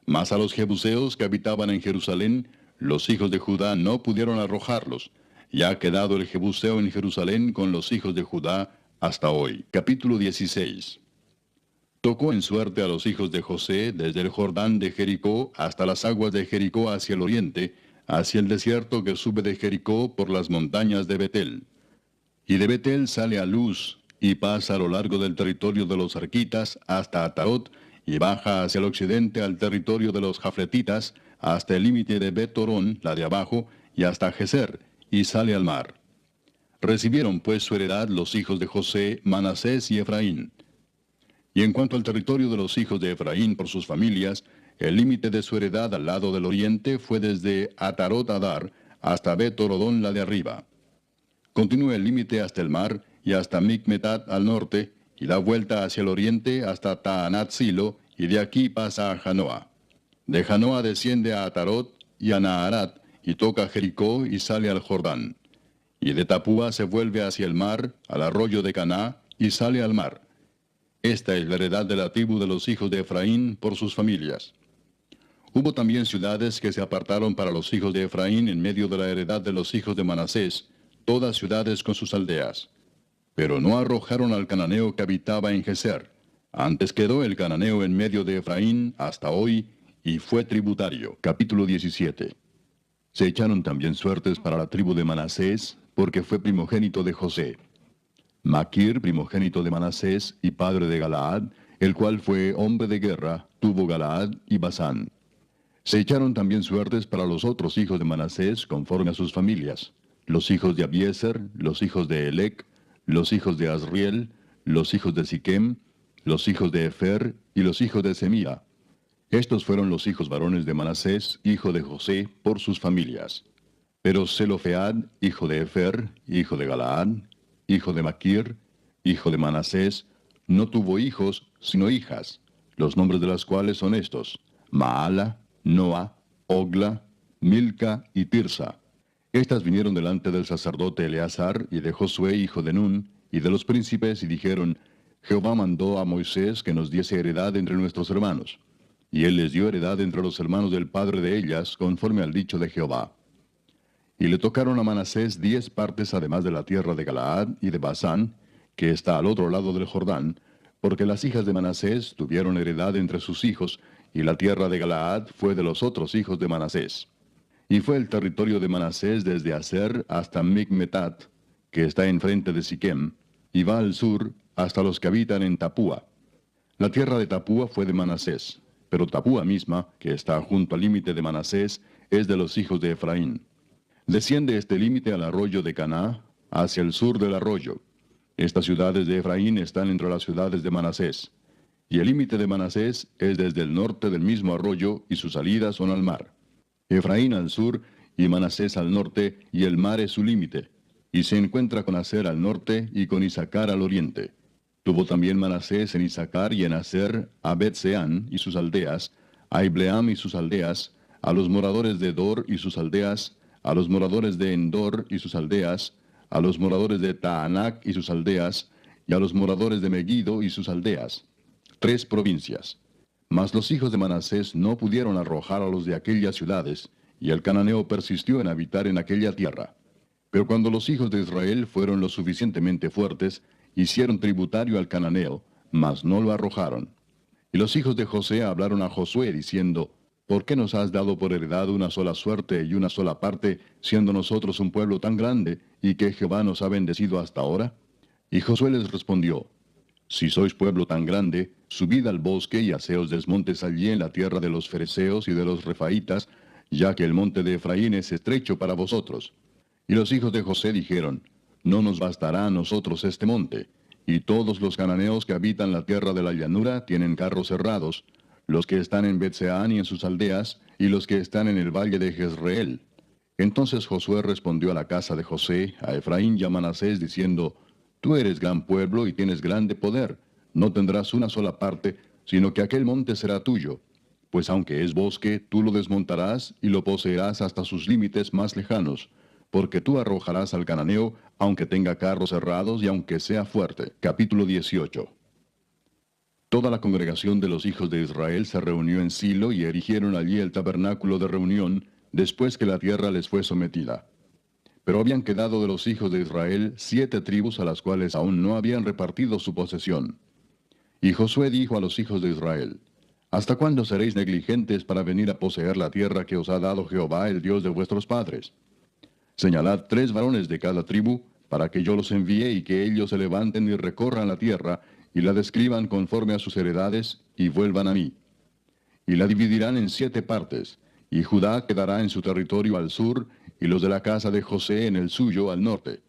Mas a los jebuseos que habitaban en Jerusalén, los hijos de Judá no pudieron arrojarlos, y ha quedado el jebuseo en Jerusalén con los hijos de Judá hasta hoy. Capítulo 16. Tocó en suerte a los hijos de José desde el Jordán de Jericó hasta las aguas de Jericó hacia el oriente, hacia el desierto que sube de Jericó por las montañas de Betel. Y de Betel sale a Luz, y pasa a lo largo del territorio de los arquitas hasta Atarot, y baja hacia el occidente al territorio de los jafletitas, hasta el límite de Bet-Torón, la de abajo, y hasta Geser, y sale al mar. Recibieron pues su heredad los hijos de José, Manasés y Efraín. Y en cuanto al territorio de los hijos de Efraín por sus familias, el límite de su heredad al lado del oriente fue desde Atarot Adar hasta Bet-Torodón la de arriba. Continúa el límite hasta el mar y hasta Micmetat al norte, y da vuelta hacia el oriente hasta Taanat Silo, y de aquí pasa a Janoa. De Janoa desciende a Atarot y a Naharat, y toca Jericó y sale al Jordán. Y de Tapúa se vuelve hacia el mar, al arroyo de Caná, y sale al mar. Esta es la heredad de la tribu de los hijos de Efraín por sus familias. Hubo también ciudades que se apartaron para los hijos de Efraín en medio de la heredad de los hijos de Manasés, todas ciudades con sus aldeas. Pero no arrojaron al cananeo que habitaba en Geser, Antes quedó el cananeo en medio de Efraín hasta hoy, y fue tributario. Capítulo 17. Se echaron también suertes para la tribu de Manasés, porque fue primogénito de José. Maquir, primogénito de Manasés y padre de Galaad, el cual fue hombre de guerra, tuvo Galaad y Basán. Se echaron también suertes para los otros hijos de Manasés conforme a sus familias, los hijos de Abiezer, los hijos de Elec, los hijos de Asriel, los hijos de Siquem, los hijos de Efer y los hijos de Semía. Estos fueron los hijos varones de Manasés, hijo de José, por sus familias. Pero Zelofead, hijo de Efer, hijo de Galaad, hijo de Maquir, hijo de Manasés, no tuvo hijos, sino hijas, los nombres de las cuales son estos: Maala, Noa, Ogla, Milca y Tirsa. Estas vinieron delante del sacerdote Eleazar y de Josué, hijo de Nun, y de los príncipes, y dijeron: Jehová mandó a Moisés que nos diese heredad entre nuestros hermanos. Y él les dio heredad entre los hermanos del padre de ellas, conforme al dicho de Jehová. Y le tocaron a Manasés 10 partes además de la tierra de Galaad y de Basán, que está al otro lado del Jordán, porque las hijas de Manasés tuvieron heredad entre sus hijos, y la tierra de Galaad fue de los otros hijos de Manasés. Y fue el territorio de Manasés desde Aser hasta Micmetat, que está enfrente de Siquem, y va al sur hasta los que habitan en Tapúa. La tierra de Tapúa fue de Manasés, pero Tapúa misma, que está junto al límite de Manasés, es de los hijos de Efraín. Desciende este límite al arroyo de Caná, hacia el sur del arroyo. Estas ciudades de Efraín están entre las ciudades de Manasés. Y el límite de Manasés es desde el norte del mismo arroyo, y sus salidas son al mar. Efraín al sur, y Manasés al norte, y el mar es su límite. Y se encuentra con Aser al norte, y con Isacar al oriente. Tuvo también Manasés en Isacar y en Aser a Bet-Seán y sus aldeas, a Ibleam y sus aldeas, a los moradores de Dor y sus aldeas, a los moradores de Endor y sus aldeas, a los moradores de Taanac y sus aldeas, y a los moradores de Megiddo y sus aldeas. 3 provincias. Mas los hijos de Manasés no pudieron arrojar a los de aquellas ciudades, y el cananeo persistió en habitar en aquella tierra. Pero cuando los hijos de Israel fueron lo suficientemente fuertes, hicieron tributario al cananeo, mas no lo arrojaron. Y los hijos de José hablaron a Josué, diciendo: ¿Por qué nos has dado por heredad una sola suerte y una sola parte, siendo nosotros un pueblo tan grande, y que Jehová nos ha bendecido hasta ahora? Y Josué les respondió: Si sois pueblo tan grande, subid al bosque y haceos desmontes allí en la tierra de los fereceos y de los refaitas, ya que el monte de Efraín es estrecho para vosotros. Y los hijos de José dijeron: No nos bastará a nosotros este monte, y todos los cananeos que habitan la tierra de la llanura tienen carros cerrados, los que están en Bet-Seán y en sus aldeas, y los que están en el valle de Jezreel. Entonces Josué respondió a la casa de José, a Efraín y a Manasés, diciendo: Tú eres gran pueblo y tienes grande poder, no tendrás una sola parte, sino que aquel monte será tuyo. Pues aunque es bosque, tú lo desmontarás y lo poseerás hasta sus límites más lejanos, porque tú arrojarás al cananeo, aunque tenga carros cerrados y aunque sea fuerte. Capítulo 18. Toda la congregación de los hijos de Israel se reunió en Silo y erigieron allí el tabernáculo de reunión, después que la tierra les fue sometida. Pero habían quedado de los hijos de Israel 7 tribus a las cuales aún no habían repartido su posesión. Y Josué dijo a los hijos de Israel: ¿Hasta cuándo seréis negligentes para venir a poseer la tierra que os ha dado Jehová, el Dios de vuestros padres? Señalad 3 varones de cada tribu, para que yo los envíe y que ellos se levanten y recorran la tierra, y la describan conforme a sus heredades, y vuelvan a mí. Y la dividirán en 7 partes, y Judá quedará en su territorio al sur, y los de la casa de José en el suyo al norte.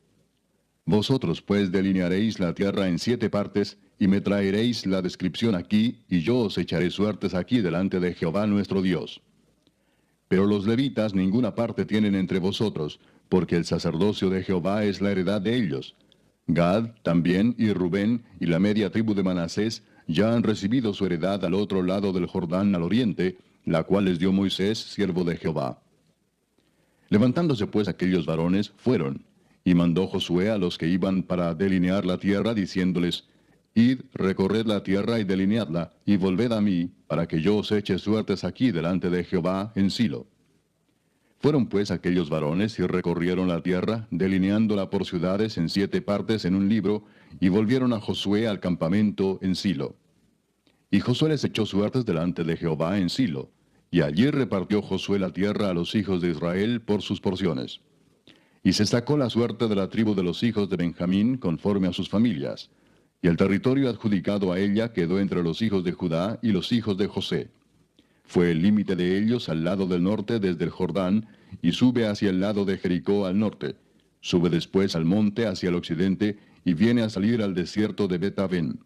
Vosotros pues delinearéis la tierra en 7 partes, y me traeréis la descripción aquí, y yo os echaré suertes aquí delante de Jehová nuestro Dios. Pero los levitas ninguna parte tienen entre vosotros, porque el sacerdocio de Jehová es la heredad de ellos. Gad también y Rubén y la media tribu de Manasés ya han recibido su heredad al otro lado del Jordán al oriente, la cual les dio Moisés, siervo de Jehová. Levantándose pues aquellos varones, fueron, y mandó Josué a los que iban para delinear la tierra, diciéndoles: Id, recorred la tierra y delineadla, y volved a mí, para que yo os eche suertes aquí delante de Jehová en Silo. Fueron pues aquellos varones y recorrieron la tierra, delineándola por ciudades en 7 partes en un libro, y volvieron a Josué al campamento en Silo. Y Josué les echó suertes delante de Jehová en Silo, y allí repartió Josué la tierra a los hijos de Israel por sus porciones. Y se sacó la suerte de la tribu de los hijos de Benjamín conforme a sus familias, y el territorio adjudicado a ella quedó entre los hijos de Judá y los hijos de José. Fue el límite de ellos al lado del norte desde el Jordán, y sube hacia el lado de Jericó al norte. Sube después al monte hacia el occidente, y viene a salir al desierto de Bet-Aven.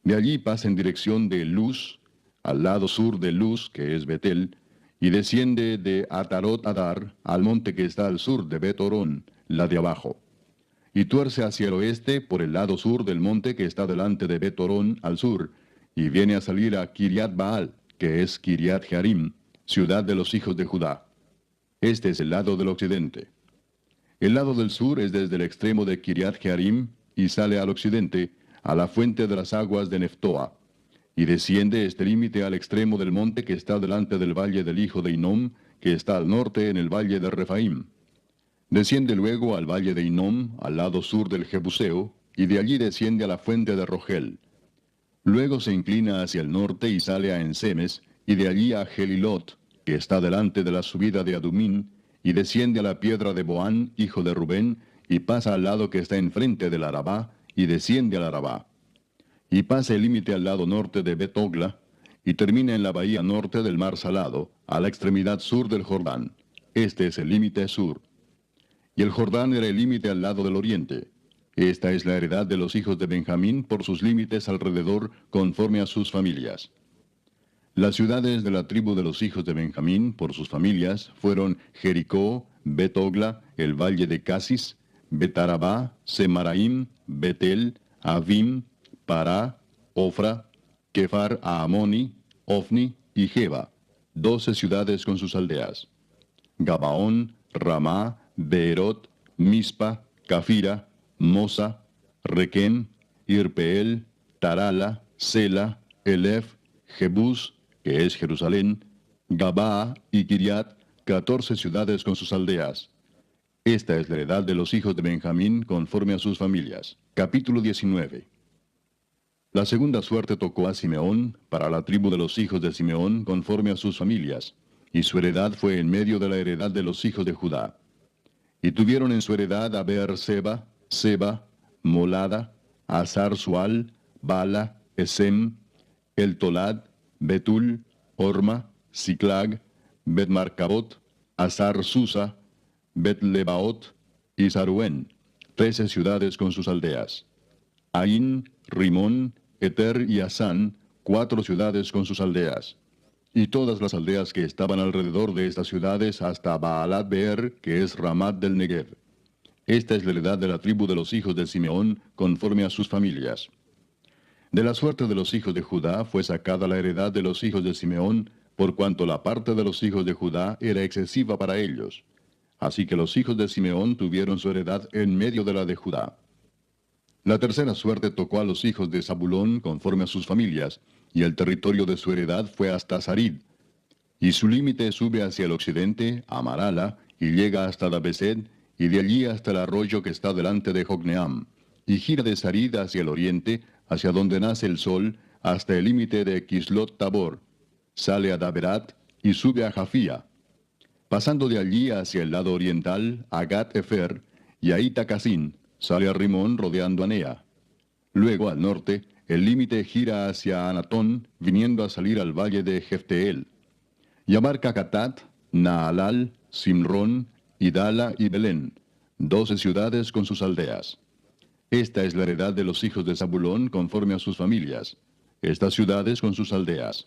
De allí pasa en dirección de Luz, al lado sur de Luz, que es Betel, y desciende de Atarot Adar al monte que está al sur de Bet-Orón, la de abajo. Y tuerce hacia el oeste por el lado sur del monte que está delante de Bet-Orón al sur, y viene a salir a Kiriat Baal, que es Kiriat Jearim, ciudad de los hijos de Judá. Este es el lado del occidente. El lado del sur es desde el extremo de Kiriat Jearim, y sale al occidente, a la fuente de las aguas de Neftoa, y desciende este límite al extremo del monte que está delante del valle del hijo de Hinnom, que está al norte en el valle de Refaim. Desciende luego al valle de Hinnom, al lado sur del Jebuseo, y de allí desciende a la fuente de Rogel. Luego se inclina hacia el norte y sale a Ensemes, y de allí a Gelilot, que está delante de la subida de Adumín, y desciende a la piedra de Boán, hijo de Rubén, y pasa al lado que está enfrente del Arabá, y desciende al Arabá. Y pasa el límite al lado norte de Bet-Ogla, y termina en la bahía norte del mar Salado, a la extremidad sur del Jordán. Este es el límite sur. Y el Jordán era el límite al lado del oriente. Esta es la heredad de los hijos de Benjamín por sus límites alrededor, conforme a sus familias. Las ciudades de la tribu de los hijos de Benjamín, por sus familias, fueron Jericó, Bet-Ogla, el valle de Casis, Bet-Arabá, Semaraim, Betel, Avim, Pará, Ofra, Kefar Aamoni, Ofni y Geba, 12 ciudades con sus aldeas. Gabaón, Ramá, Beerot, Mispa, Cafira, Mosa, Requem, Irpeel, Tarala, Sela, Elef, Jebús, que es Jerusalén, Gabaa y Kiriat, 14 ciudades con sus aldeas. Esta es la heredad de los hijos de Benjamín conforme a sus familias. Capítulo 19. La segunda suerte tocó a Simeón, para la tribu de los hijos de Simeón conforme a sus familias, y su heredad fue en medio de la heredad de los hijos de Judá. Y tuvieron en su heredad a Beer-seba, Seba, Molada, Azar-Sual, Bala, Esem, El Tolad, Betul, Orma, Siclag, Bet-Marcabot, Azar-Susa, Bet-Lebaot y Saruén, 13 ciudades con sus aldeas. Ain, Rimón, Eter y Asán, 4 ciudades con sus aldeas. Y todas las aldeas que estaban alrededor de estas ciudades hasta Baalat Beer, que es Ramat del Negev. Esta es la heredad de la tribu de los hijos de Simeón, conforme a sus familias. De la suerte de los hijos de Judá fue sacada la heredad de los hijos de Simeón, por cuanto la parte de los hijos de Judá era excesiva para ellos. Así que los hijos de Simeón tuvieron su heredad en medio de la de Judá. La tercera suerte tocó a los hijos de Zabulón conforme a sus familias, y el territorio de su heredad fue hasta Sarid. Y su límite sube hacia el occidente, a Marala, y llega hasta Dabesed, y de allí hasta el arroyo que está delante de Jocneam, y gira de Sarid hacia el oriente, hacia donde nace el sol, hasta el límite de Kislot Tabor. Sale a Daberat, y sube a Jafía. Pasando de allí hacia el lado oriental, a Gat-Efer, y a Itacasin, sale a Rimón rodeando a Nea. Luego, al norte, el límite gira hacia Anatón, viniendo a salir al valle de Jefteel. Y abarca Catat, Naalal, Simrón, Idala y Belén, 12 ciudades con sus aldeas. Esta es la heredad de los hijos de Zabulón conforme a sus familias, estas ciudades con sus aldeas.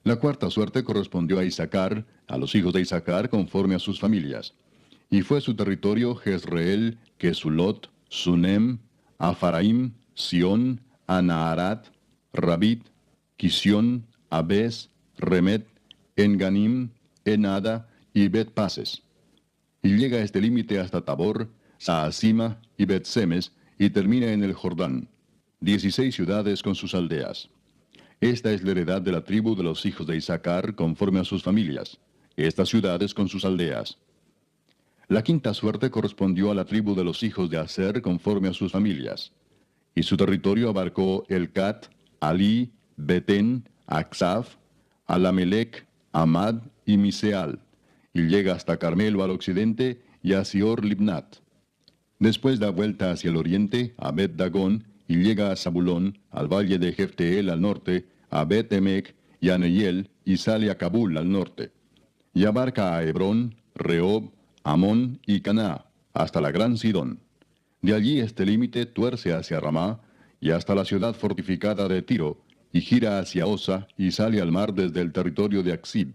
La cuarta suerte correspondió a Isaacar, a los hijos de Isaacar conforme a sus familias. Y fue su territorio Jezreel, Kesulot, Sunem, Afaraim, Sión, Anaharat, Rabit, Quisión, Abes, Remet, Enganim, Enada y Bet-Pases. Y llega a este límite hasta Tabor, Saasima y Bet-Semes, y termina en el Jordán, 16 ciudades con sus aldeas. Esta es la heredad de la tribu de los hijos de Isaacar conforme a sus familias, estas ciudades con sus aldeas. La quinta suerte correspondió a la tribu de los hijos de Aser conforme a sus familias. Y su territorio abarcó Elcat, Alí, Betén, Aksaf, Alamelec, Amad y Miseal, y llega hasta Carmelo al occidente y a Sior Libnat. Después da vuelta hacia el oriente a Bet Dagón y llega a Zabulón, al valle de Jefteel al norte, a Bet Emec y a Neiel, y sale a Cabul al norte. Y abarca a Hebrón, Rehob, Amón y Caná, hasta la gran Sidón. De allí este límite tuerce hacia Ramá y hasta la ciudad fortificada de Tiro, y gira hacia Osa y sale al mar desde el territorio de Aksib.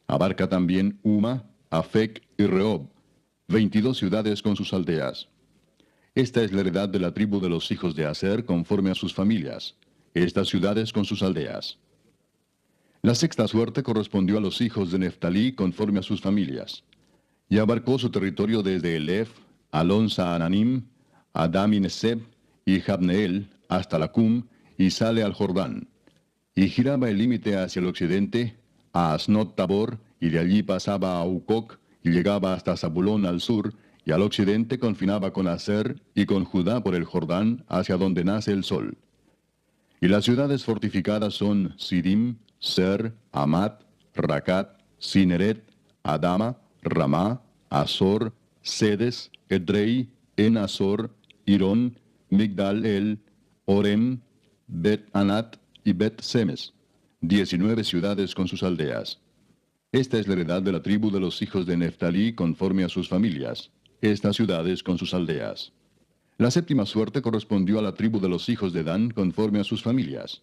Abarca también Uma, Afec y Rehob, 22 ciudades con sus aldeas. Esta es la heredad de la tribu de los hijos de Aser conforme a sus familias, estas ciudades con sus aldeas. La sexta suerte correspondió a los hijos de Neftalí conforme a sus familias, y abarcó su territorio desde Elef, Alonsa Ananim, Adam y Neseb, y Jabneel, hasta Lacum, y sale al Jordán. Y giraba el límite hacia el occidente, a Asnot Tabor, y de allí pasaba a Ucoc, y llegaba hasta Zabulón al sur, y al occidente confinaba con Aser, y con Judá por el Jordán, hacia donde nace el sol. Y las ciudades fortificadas son Sidim, Ser, Amat, Racat, Cineret, Adama, Ramá, Azor, Sedes, Edrei, En-Azor, Irón, Migdal-El, Orem, Bet-Anat y Bet-Semes, 19 ciudades con sus aldeas. Esta es la heredad de la tribu de los hijos de Neftalí conforme a sus familias, estas ciudades con sus aldeas. La séptima suerte correspondió a la tribu de los hijos de Dan conforme a sus familias,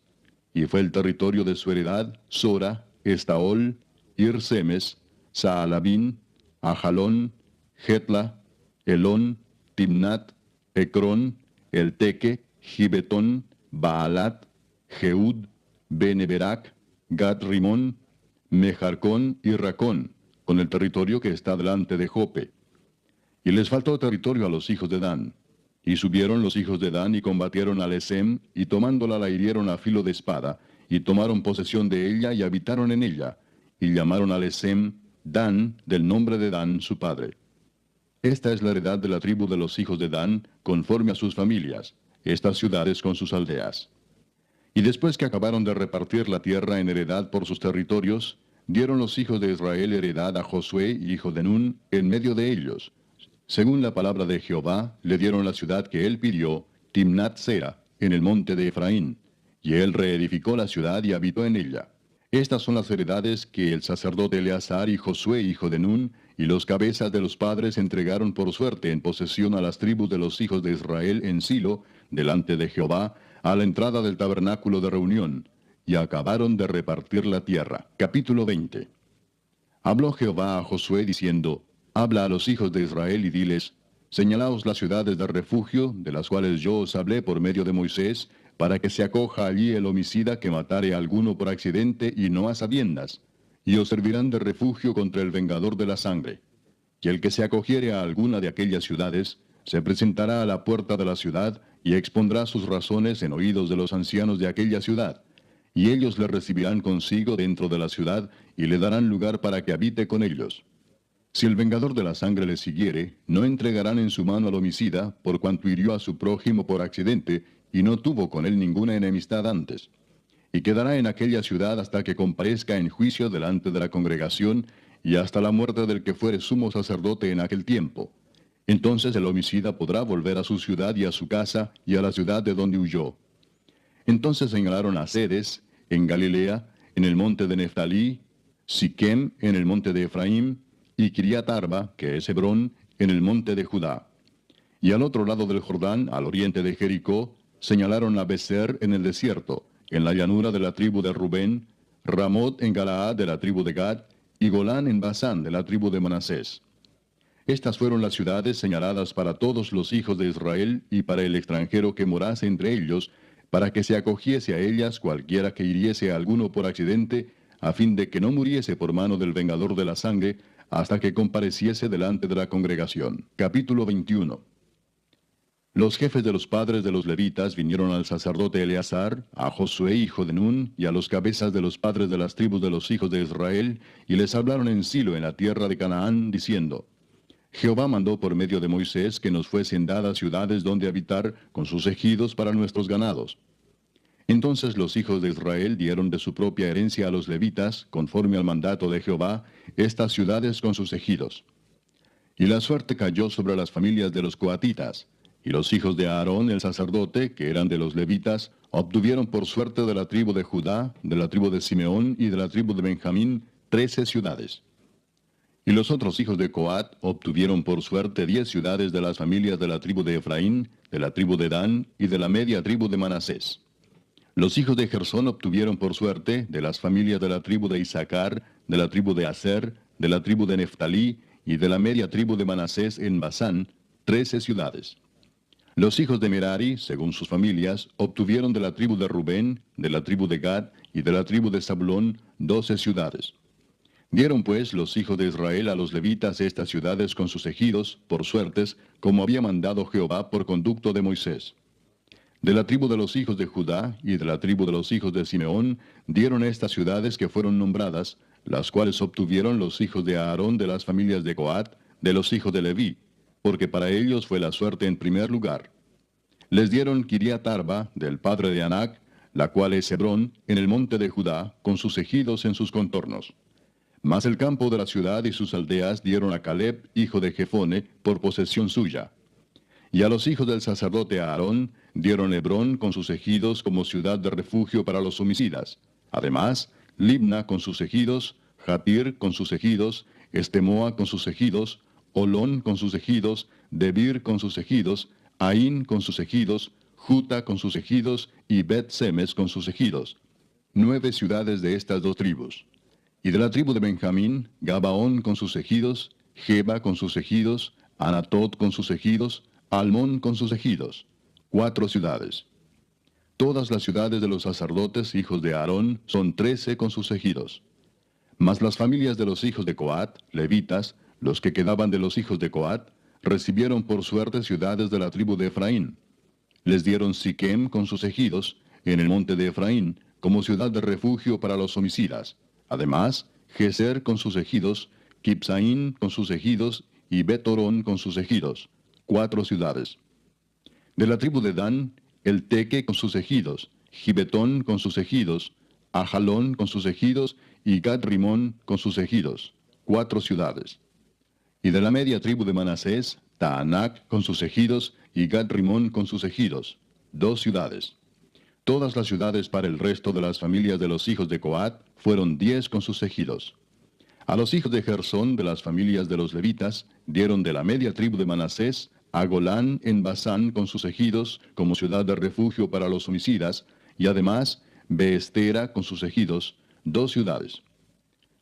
y fue el territorio de su heredad Sora, Estaol, Ir-Semes, Saalabín, Ajalón, Jetla, Elón, Timnat, Ecrón, Elteque, Gibetón, Baalat, Jeud, Beneberac, Gat-Rimón, Mejarcón y Racón, con el territorio que está delante de Jope. Y les faltó territorio a los hijos de Dan. Y subieron los hijos de Dan y combatieron a Lesem, y tomándola la hirieron a filo de espada, y tomaron posesión de ella y habitaron en ella, y llamaron a Lesem Dan, del nombre de Dan su padre. Esta es la heredad de la tribu de los hijos de Dan, conforme a sus familias, estas ciudades con sus aldeas. Y después que acabaron de repartir la tierra en heredad por sus territorios, dieron los hijos de Israel heredad a Josué, hijo de Nun, en medio de ellos. Según la palabra de Jehová, le dieron la ciudad que él pidió, Timnat-Sera, en el monte de Efraín, y él reedificó la ciudad y habitó en ella. Estas son las heredades que el sacerdote Eleazar y Josué, hijo de Nun, y los cabezas de los padres entregaron por suerte en posesión a las tribus de los hijos de Israel en Silo, delante de Jehová, a la entrada del tabernáculo de reunión, y acabaron de repartir la tierra. Capítulo 20. Habló Jehová a Josué diciendo, Habla a los hijos de Israel y diles, señalaos las ciudades de refugio, de las cuales yo os hablé por medio de Moisés, para que se acoja allí el homicida que matare a alguno por accidente y no a sabiendas, y os servirán de refugio contra el vengador de la sangre. Y el que se acogiere a alguna de aquellas ciudades, se presentará a la puerta de la ciudad, y expondrá sus razones en oídos de los ancianos de aquella ciudad, y ellos le recibirán consigo dentro de la ciudad, y le darán lugar para que habite con ellos. Si el vengador de la sangre le siguiere, no entregarán en su mano al homicida, por cuanto hirió a su prójimo por accidente, y no tuvo con él ninguna enemistad antes. Y quedará en aquella ciudad hasta que comparezca en juicio delante de la congregación, y hasta la muerte del que fuere sumo sacerdote en aquel tiempo. Entonces el homicida podrá volver a su ciudad y a su casa, y a la ciudad de donde huyó. Entonces señalaron a Sedes, en Galilea, en el monte de Neftalí, Siquem, en el monte de Efraín, y Kiriat Arba, que es Hebrón, en el monte de Judá. Y al otro lado del Jordán, al oriente de Jericó, señalaron a Beser en el desierto, en la llanura de la tribu de Rubén, Ramot en Galaad de la tribu de Gad, y Golán en Basán de la tribu de Manasés. Estas fueron las ciudades señaladas para todos los hijos de Israel y para el extranjero que morase entre ellos, para que se acogiese a ellas cualquiera que hiriese a alguno por accidente, a fin de que no muriese por mano del vengador de la sangre, hasta que compareciese delante de la congregación. Capítulo 21. Los jefes de los padres de los levitas vinieron al sacerdote Eleazar, a Josué hijo de Nun, y a los cabezas de los padres de las tribus de los hijos de Israel, y les hablaron en Silo, en la tierra de Canaán, diciendo, Jehová mandó por medio de Moisés que nos fuesen dadas ciudades donde habitar, con sus ejidos para nuestros ganados. Entonces los hijos de Israel dieron de su propia herencia a los levitas, conforme al mandato de Jehová, estas ciudades con sus ejidos. Y la suerte cayó sobre las familias de los coatitas, y los hijos de Aarón el sacerdote, que eran de los levitas, obtuvieron por suerte de la tribu de Judá, de la tribu de Simeón y de la tribu de Benjamín 13 ciudades. Y los otros hijos de Coat obtuvieron por suerte 10 ciudades de las familias de la tribu de Efraín, de la tribu de Dan y de la media tribu de Manasés. Los hijos de Gersón obtuvieron por suerte de las familias de la tribu de Isaacar, de la tribu de Aser, de la tribu de Neftalí y de la media tribu de Manasés en Basán, 13 ciudades. Los hijos de Merari, según sus familias, obtuvieron de la tribu de Rubén, de la tribu de Gad y de la tribu de Zabulón 12 ciudades. Dieron pues los hijos de Israel a los levitas estas ciudades con sus ejidos, por suertes, como había mandado Jehová por conducto de Moisés. De la tribu de los hijos de Judá y de la tribu de los hijos de Simeón dieron estas ciudades que fueron nombradas, las cuales obtuvieron los hijos de Aarón de las familias de Coat, de los hijos de Leví, porque para ellos fue la suerte en primer lugar. Les dieron Kiriat Arba, del padre de Anac, la cual es Hebrón, en el monte de Judá, con sus ejidos en sus contornos. Mas el campo de la ciudad y sus aldeas dieron a Caleb, hijo de Jefone, por posesión suya. Y a los hijos del sacerdote Aarón dieron Hebrón con sus ejidos como ciudad de refugio para los homicidas. Además, Libna con sus ejidos, Jatir con sus ejidos, Estemoa con sus ejidos, Olón con sus ejidos, Debir con sus ejidos, Aín con sus ejidos, Juta con sus ejidos y Bet-Semes con sus ejidos. 9 ciudades de estas dos tribus. Y de la tribu de Benjamín, Gabaón con sus ejidos, Geba con sus ejidos, Anatot con sus ejidos, Almón con sus ejidos. 4 ciudades. Todas las ciudades de los sacerdotes, hijos de Aarón, son 13 con sus ejidos. Mas las familias de los hijos de Coat, levitas, los que quedaban de los hijos de Coat, recibieron por suerte ciudades de la tribu de Efraín. Les dieron Siquem con sus ejidos, en el monte de Efraín, como ciudad de refugio para los homicidas. Además, Geser con sus ejidos, Kipsaín con sus ejidos y Betorón con sus ejidos. 4 ciudades. De la tribu de Dan, el Teque con sus ejidos, Gibetón con sus ejidos, Ajalón con sus ejidos y Gad-Rimón con sus ejidos. 4 ciudades. Y de la media tribu de Manasés, Taanac con sus ejidos y Gad-Rimón con sus ejidos. 2 ciudades. Todas las ciudades para el resto de las familias de los hijos de Coat fueron 10 con sus ejidos. A los hijos de Gersón de las familias de los levitas dieron de la media tribu de Manasés a Golán en Basán con sus ejidos como ciudad de refugio para los homicidas, y además Beestera con sus ejidos, 2 ciudades.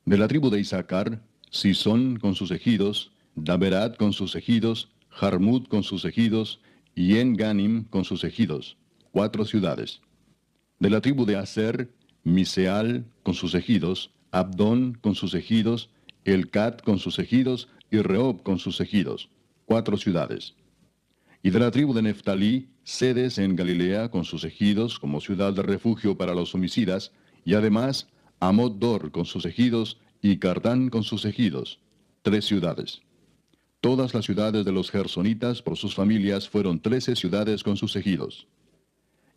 De la tribu de Isaacar, Sisón con sus ejidos, Daberat con sus ejidos, Jarmut con sus ejidos, y En-Ganim con sus ejidos, 4 ciudades. De la tribu de Aser, Miseal con sus ejidos, Abdón con sus ejidos, Elcat con sus ejidos y Rehob con sus ejidos, 4 ciudades. Y de la tribu de Neftalí, Sedes en Galilea con sus ejidos como ciudad de refugio para los homicidas, y además Amot-Dor con sus ejidos y Cardán con sus ejidos, 3 ciudades. Todas las ciudades de los gersonitas por sus familias fueron 13 ciudades con sus ejidos.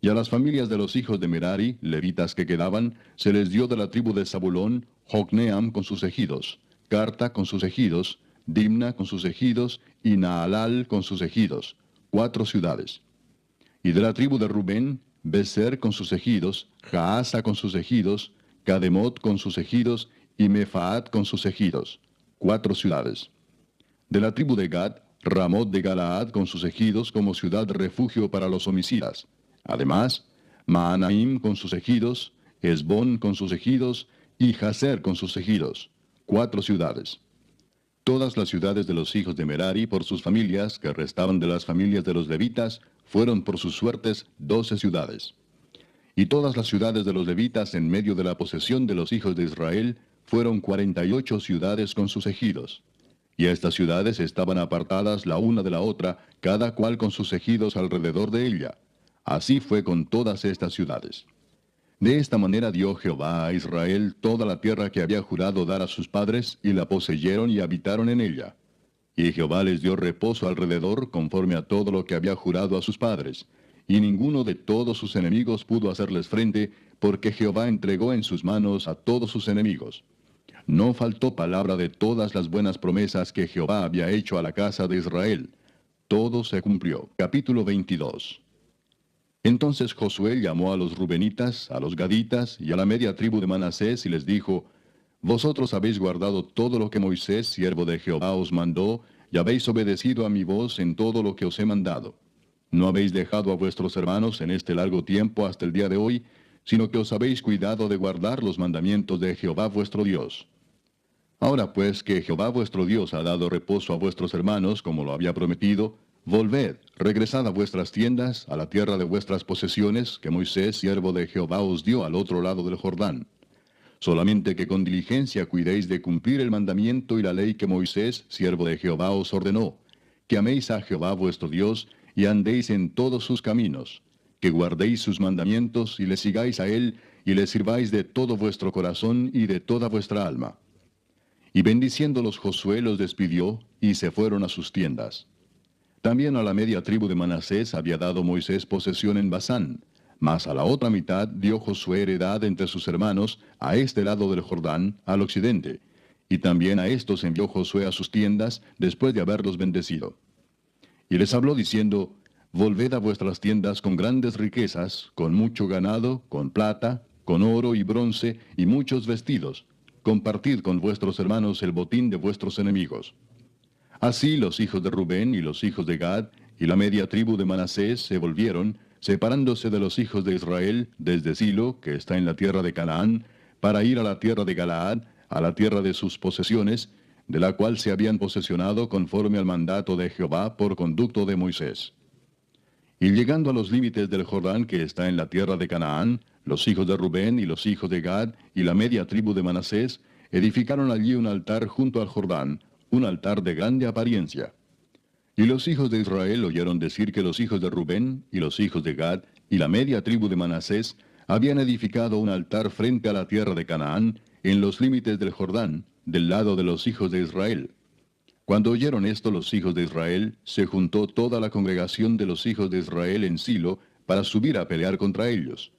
Y a las familias de los hijos de Merari, levitas que quedaban, se les dio de la tribu de Zabulón, Jocneam con sus ejidos, Carta con sus ejidos, Dimna con sus ejidos y Naalal con sus ejidos, 4 ciudades. Y de la tribu de Rubén, Beser con sus ejidos, Jaasa con sus ejidos, Cademot con sus ejidos y Mefaat con sus ejidos, 4 ciudades. De la tribu de Gad, Ramot de Galaad con sus ejidos como ciudad de refugio para los homicidas. Además, Maanaim con sus ejidos, Esbón con sus ejidos y Jaser con sus ejidos, 4 ciudades. Todas las ciudades de los hijos de Merari por sus familias, que restaban de las familias de los levitas, fueron por sus suertes 12 ciudades. Y todas las ciudades de los levitas en medio de la posesión de los hijos de Israel fueron 48 ciudades con sus ejidos. Y estas ciudades estaban apartadas la una de la otra, cada cual con sus ejidos alrededor de ella. Así fue con todas estas ciudades. De esta manera dio Jehová a Israel toda la tierra que había jurado dar a sus padres, y la poseyeron y habitaron en ella. Y Jehová les dio reposo alrededor, conforme a todo lo que había jurado a sus padres. y ninguno de todos sus enemigos pudo hacerles frente, porque Jehová entregó en sus manos a todos sus enemigos. No faltó palabra de todas las buenas promesas que Jehová había hecho a la casa de Israel. Todo se cumplió. Capítulo 22. Entonces Josué llamó a los rubenitas, a los gaditas y a la media tribu de Manasés y les dijo: Vosotros habéis guardado todo lo que Moisés, siervo de Jehová, os mandó, y habéis obedecido a mi voz en todo lo que os he mandado. No habéis dejado a vuestros hermanos en este largo tiempo hasta el día de hoy, sino que os habéis cuidado de guardar los mandamientos de Jehová vuestro Dios. Ahora pues que Jehová vuestro Dios ha dado reposo a vuestros hermanos, como lo había prometido, volved, regresad a vuestras tiendas, a la tierra de vuestras posesiones, que Moisés, siervo de Jehová, os dio al otro lado del Jordán. Solamente que con diligencia cuidéis de cumplir el mandamiento y la ley que Moisés, siervo de Jehová, os ordenó, que améis a Jehová vuestro Dios, y andéis en todos sus caminos, que guardéis sus mandamientos, y le sigáis a él, y le sirváis de todo vuestro corazón y de toda vuestra alma. Y bendiciéndolos Josué los despidió, y se fueron a sus tiendas. También a la media tribu de Manasés había dado Moisés posesión en Basán, mas a la otra mitad dio Josué heredad entre sus hermanos, a este lado del Jordán, al occidente. Y también a estos envió Josué a sus tiendas, después de haberlos bendecido. Y les habló diciendo: Volved a vuestras tiendas con grandes riquezas, con mucho ganado, con plata, con oro y bronce, y muchos vestidos. Compartid con vuestros hermanos el botín de vuestros enemigos. Así los hijos de Rubén y los hijos de Gad, y la media tribu de Manasés se volvieron, separándose de los hijos de Israel, desde Silo, que está en la tierra de Canaán, para ir a la tierra de Galaad, a la tierra de sus posesiones, de la cual se habían posesionado conforme al mandato de Jehová por conducto de Moisés. Y llegando a los límites del Jordán que está en la tierra de Canaán, los hijos de Rubén y los hijos de Gad y la media tribu de Manasés edificaron allí un altar junto al Jordán, un altar de grande apariencia. Y los hijos de Israel oyeron decir que los hijos de Rubén y los hijos de Gad y la media tribu de Manasés habían edificado un altar frente a la tierra de Canaán, en los límites del Jordán, del lado de los hijos de Israel. Cuando oyeron esto los hijos de Israel, se juntó toda la congregación de los hijos de Israel en Silo para subir a pelear contra ellos.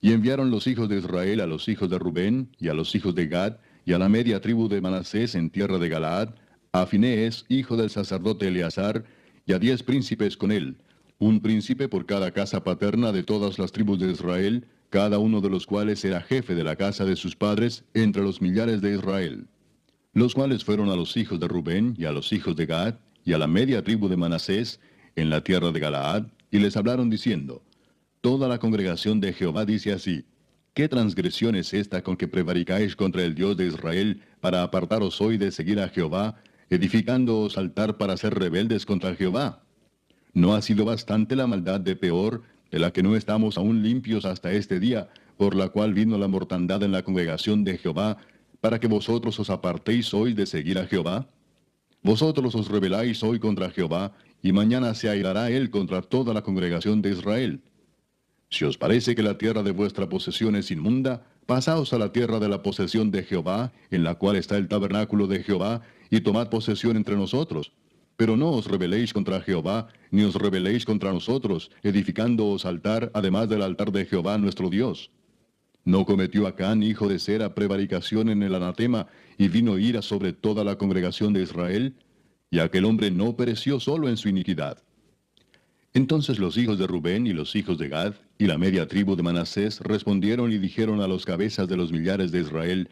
Y enviaron los hijos de Israel a los hijos de Rubén y a los hijos de Gad y a la media tribu de Manasés en tierra de Galaad, a Finees, hijo del sacerdote Eleazar, y a 10 príncipes con él, un príncipe por cada casa paterna de todas las tribus de Israel, cada uno de los cuales era jefe de la casa de sus padres entre los millares de Israel. Los cuales fueron a los hijos de Rubén y a los hijos de Gad y a la media tribu de Manasés en la tierra de Galaad, y les hablaron diciendo: Toda la congregación de Jehová dice así: ¿Qué transgresión es esta con que prevaricáis contra el Dios de Israel para apartaros hoy de seguir a Jehová, edificándoos altar para ser rebeldes contra Jehová? ¿No ha sido bastante la maldad de Peor, de la que no estamos aún limpios hasta este día, por la cual vino la mortandad en la congregación de Jehová, para que vosotros os apartéis hoy de seguir a Jehová? Vosotros os rebeláis hoy contra Jehová, y mañana se airará él contra toda la congregación de Israel. Si os parece que la tierra de vuestra posesión es inmunda, pasaos a la tierra de la posesión de Jehová, en la cual está el tabernáculo de Jehová, y tomad posesión entre nosotros. Pero no os rebeléis contra Jehová, ni os rebeléis contra nosotros, edificándoos altar, además del altar de Jehová nuestro Dios. ¿No cometió Acán, hijo de Sera, prevaricación en el anatema, y vino ira sobre toda la congregación de Israel? Y aquel hombre no pereció solo en su iniquidad. Entonces los hijos de Rubén y los hijos de Gad y la media tribu de Manasés respondieron y dijeron a los cabezas de los millares de Israel: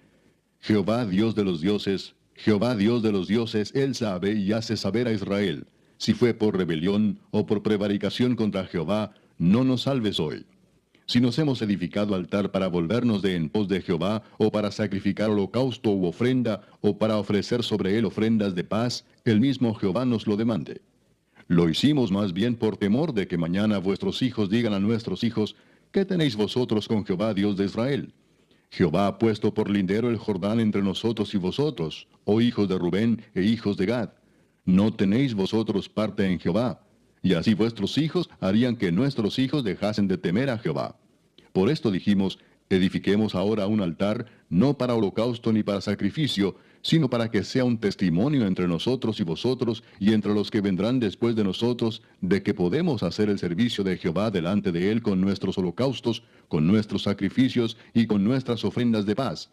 Jehová Dios de los dioses, Jehová Dios de los dioses, él sabe y hace saber a Israel, si fue por rebelión o por prevaricación contra Jehová, no nos salves hoy. Si nos hemos edificado altar para volvernos de en pos de Jehová, o para sacrificar holocausto u ofrenda, o para ofrecer sobre él ofrendas de paz, el mismo Jehová nos lo demande. Lo hicimos más bien por temor de que mañana vuestros hijos digan a nuestros hijos: ¿Qué tenéis vosotros con Jehová Dios de Israel? Jehová ha puesto por lindero el Jordán entre nosotros y vosotros, oh hijos de Rubén e hijos de Gad. No tenéis vosotros parte en Jehová, y así vuestros hijos harían que nuestros hijos dejasen de temer a Jehová. Por esto dijimos: edifiquemos ahora un altar, no para holocausto ni para sacrificio, sino para que sea un testimonio entre nosotros y vosotros, y entre los que vendrán después de nosotros, de que podemos hacer el servicio de Jehová delante de él con nuestros holocaustos, con nuestros sacrificios y con nuestras ofrendas de paz.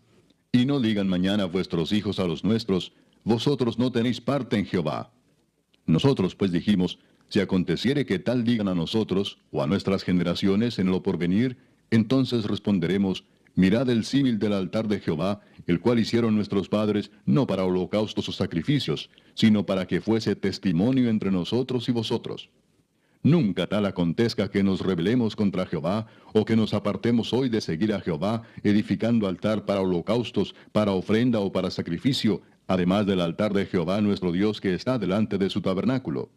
Y no digan mañana vuestros hijos a los nuestros, vosotros no tenéis parte en Jehová. Nosotros pues dijimos, si aconteciere que tal digan a nosotros, o a nuestras generaciones en lo porvenir, entonces responderemos, mirad el símil del altar de Jehová, el cual hicieron nuestros padres, no para holocaustos o sacrificios, sino para que fuese testimonio entre nosotros y vosotros. Nunca tal acontezca que nos rebelemos contra Jehová, o que nos apartemos hoy de seguir a Jehová, edificando altar para holocaustos, para ofrenda o para sacrificio, además del altar de Jehová nuestro Dios que está delante de su tabernáculo.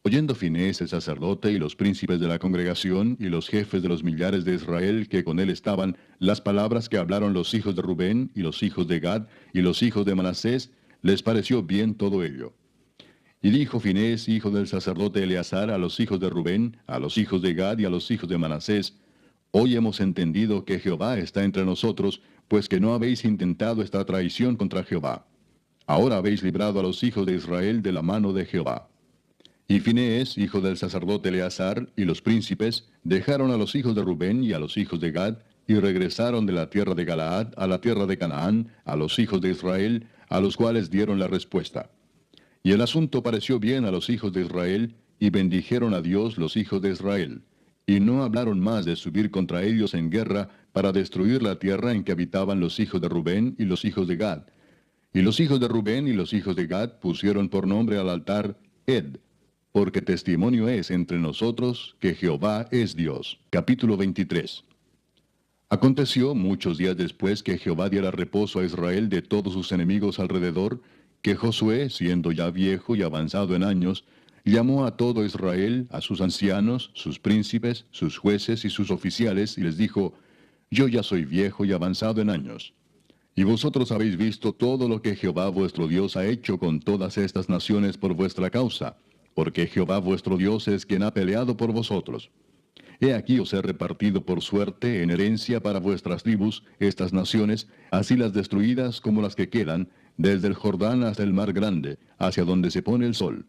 Oyendo Finehés el sacerdote y los príncipes de la congregación y los jefes de los millares de Israel que con él estaban, las palabras que hablaron los hijos de Rubén y los hijos de Gad y los hijos de Manasés, les pareció bien todo ello. Y dijo Finehés, hijo del sacerdote Eleazar, a los hijos de Rubén, a los hijos de Gad y a los hijos de Manasés, hoy hemos entendido que Jehová está entre nosotros, pues que no habéis intentado esta traición contra Jehová. Ahora habéis librado a los hijos de Israel de la mano de Jehová. Y Finehés, hijo del sacerdote Eleazar, y los príncipes, dejaron a los hijos de Rubén y a los hijos de Gad, y regresaron de la tierra de Galaad a la tierra de Canaán, a los hijos de Israel, a los cuales dieron la respuesta. Y el asunto pareció bien a los hijos de Israel, y bendijeron a Dios los hijos de Israel. Y no hablaron más de subir contra ellos en guerra para destruir la tierra en que habitaban los hijos de Rubén y los hijos de Gad. Y los hijos de Rubén y los hijos de Gad pusieron por nombre al altar Ed, porque testimonio es entre nosotros que Jehová es Dios. Capítulo 23. Aconteció muchos días después que Jehová diera reposo a Israel de todos sus enemigos alrededor, que Josué, siendo ya viejo y avanzado en años, llamó a todo Israel, a sus ancianos, sus príncipes, sus jueces y sus oficiales, y les dijo, yo ya soy viejo y avanzado en años. Y vosotros habéis visto todo lo que Jehová vuestro Dios ha hecho con todas estas naciones por vuestra causa, porque Jehová vuestro Dios es quien ha peleado por vosotros. He aquí os he repartido por suerte en herencia para vuestras tribus estas naciones, así las destruidas como las que quedan, desde el Jordán hasta el mar grande, hacia donde se pone el sol.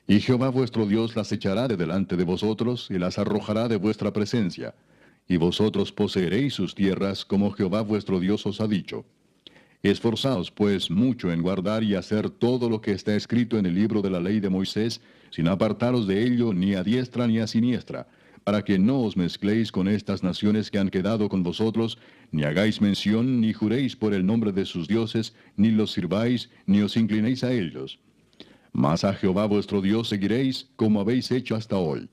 Y Jehová vuestro Dios las echará de delante de vosotros, y las arrojará de vuestra presencia. Y vosotros poseeréis sus tierras, como Jehová vuestro Dios os ha dicho. Esforzaos, pues, mucho en guardar y hacer todo lo que está escrito en el libro de la ley de Moisés, sin apartaros de ello ni a diestra ni a siniestra, para que no os mezcléis con estas naciones que han quedado con vosotros, ni hagáis mención, ni juréis por el nombre de sus dioses, ni los sirváis, ni os inclinéis a ellos. Mas a Jehová vuestro Dios seguiréis, como habéis hecho hasta hoy.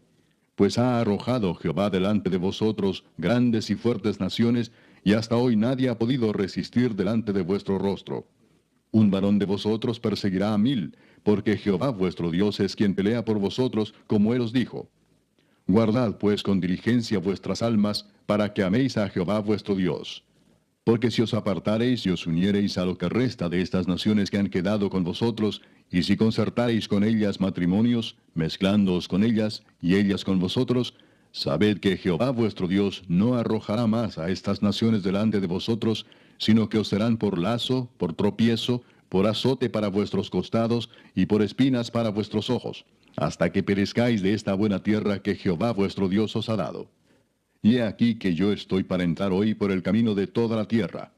Pues ha arrojado Jehová delante de vosotros grandes y fuertes naciones, y hasta hoy nadie ha podido resistir delante de vuestro rostro. Un varón de vosotros perseguirá a 1000, porque Jehová vuestro Dios es quien pelea por vosotros, como él os dijo. Guardad pues con diligencia vuestras almas, para que améis a Jehová vuestro Dios. Porque si os apartareis y os uniereis a lo que resta de estas naciones que han quedado con vosotros, y si concertareis con ellas matrimonios, mezclándoos con ellas, y ellas con vosotros, sabed que Jehová vuestro Dios no arrojará más a estas naciones delante de vosotros, sino que os serán por lazo, por tropiezo, por azote para vuestros costados, y por espinas para vuestros ojos, hasta que perezcáis de esta buena tierra que Jehová vuestro Dios os ha dado. Y he aquí que yo estoy para entrar hoy por el camino de toda la tierra.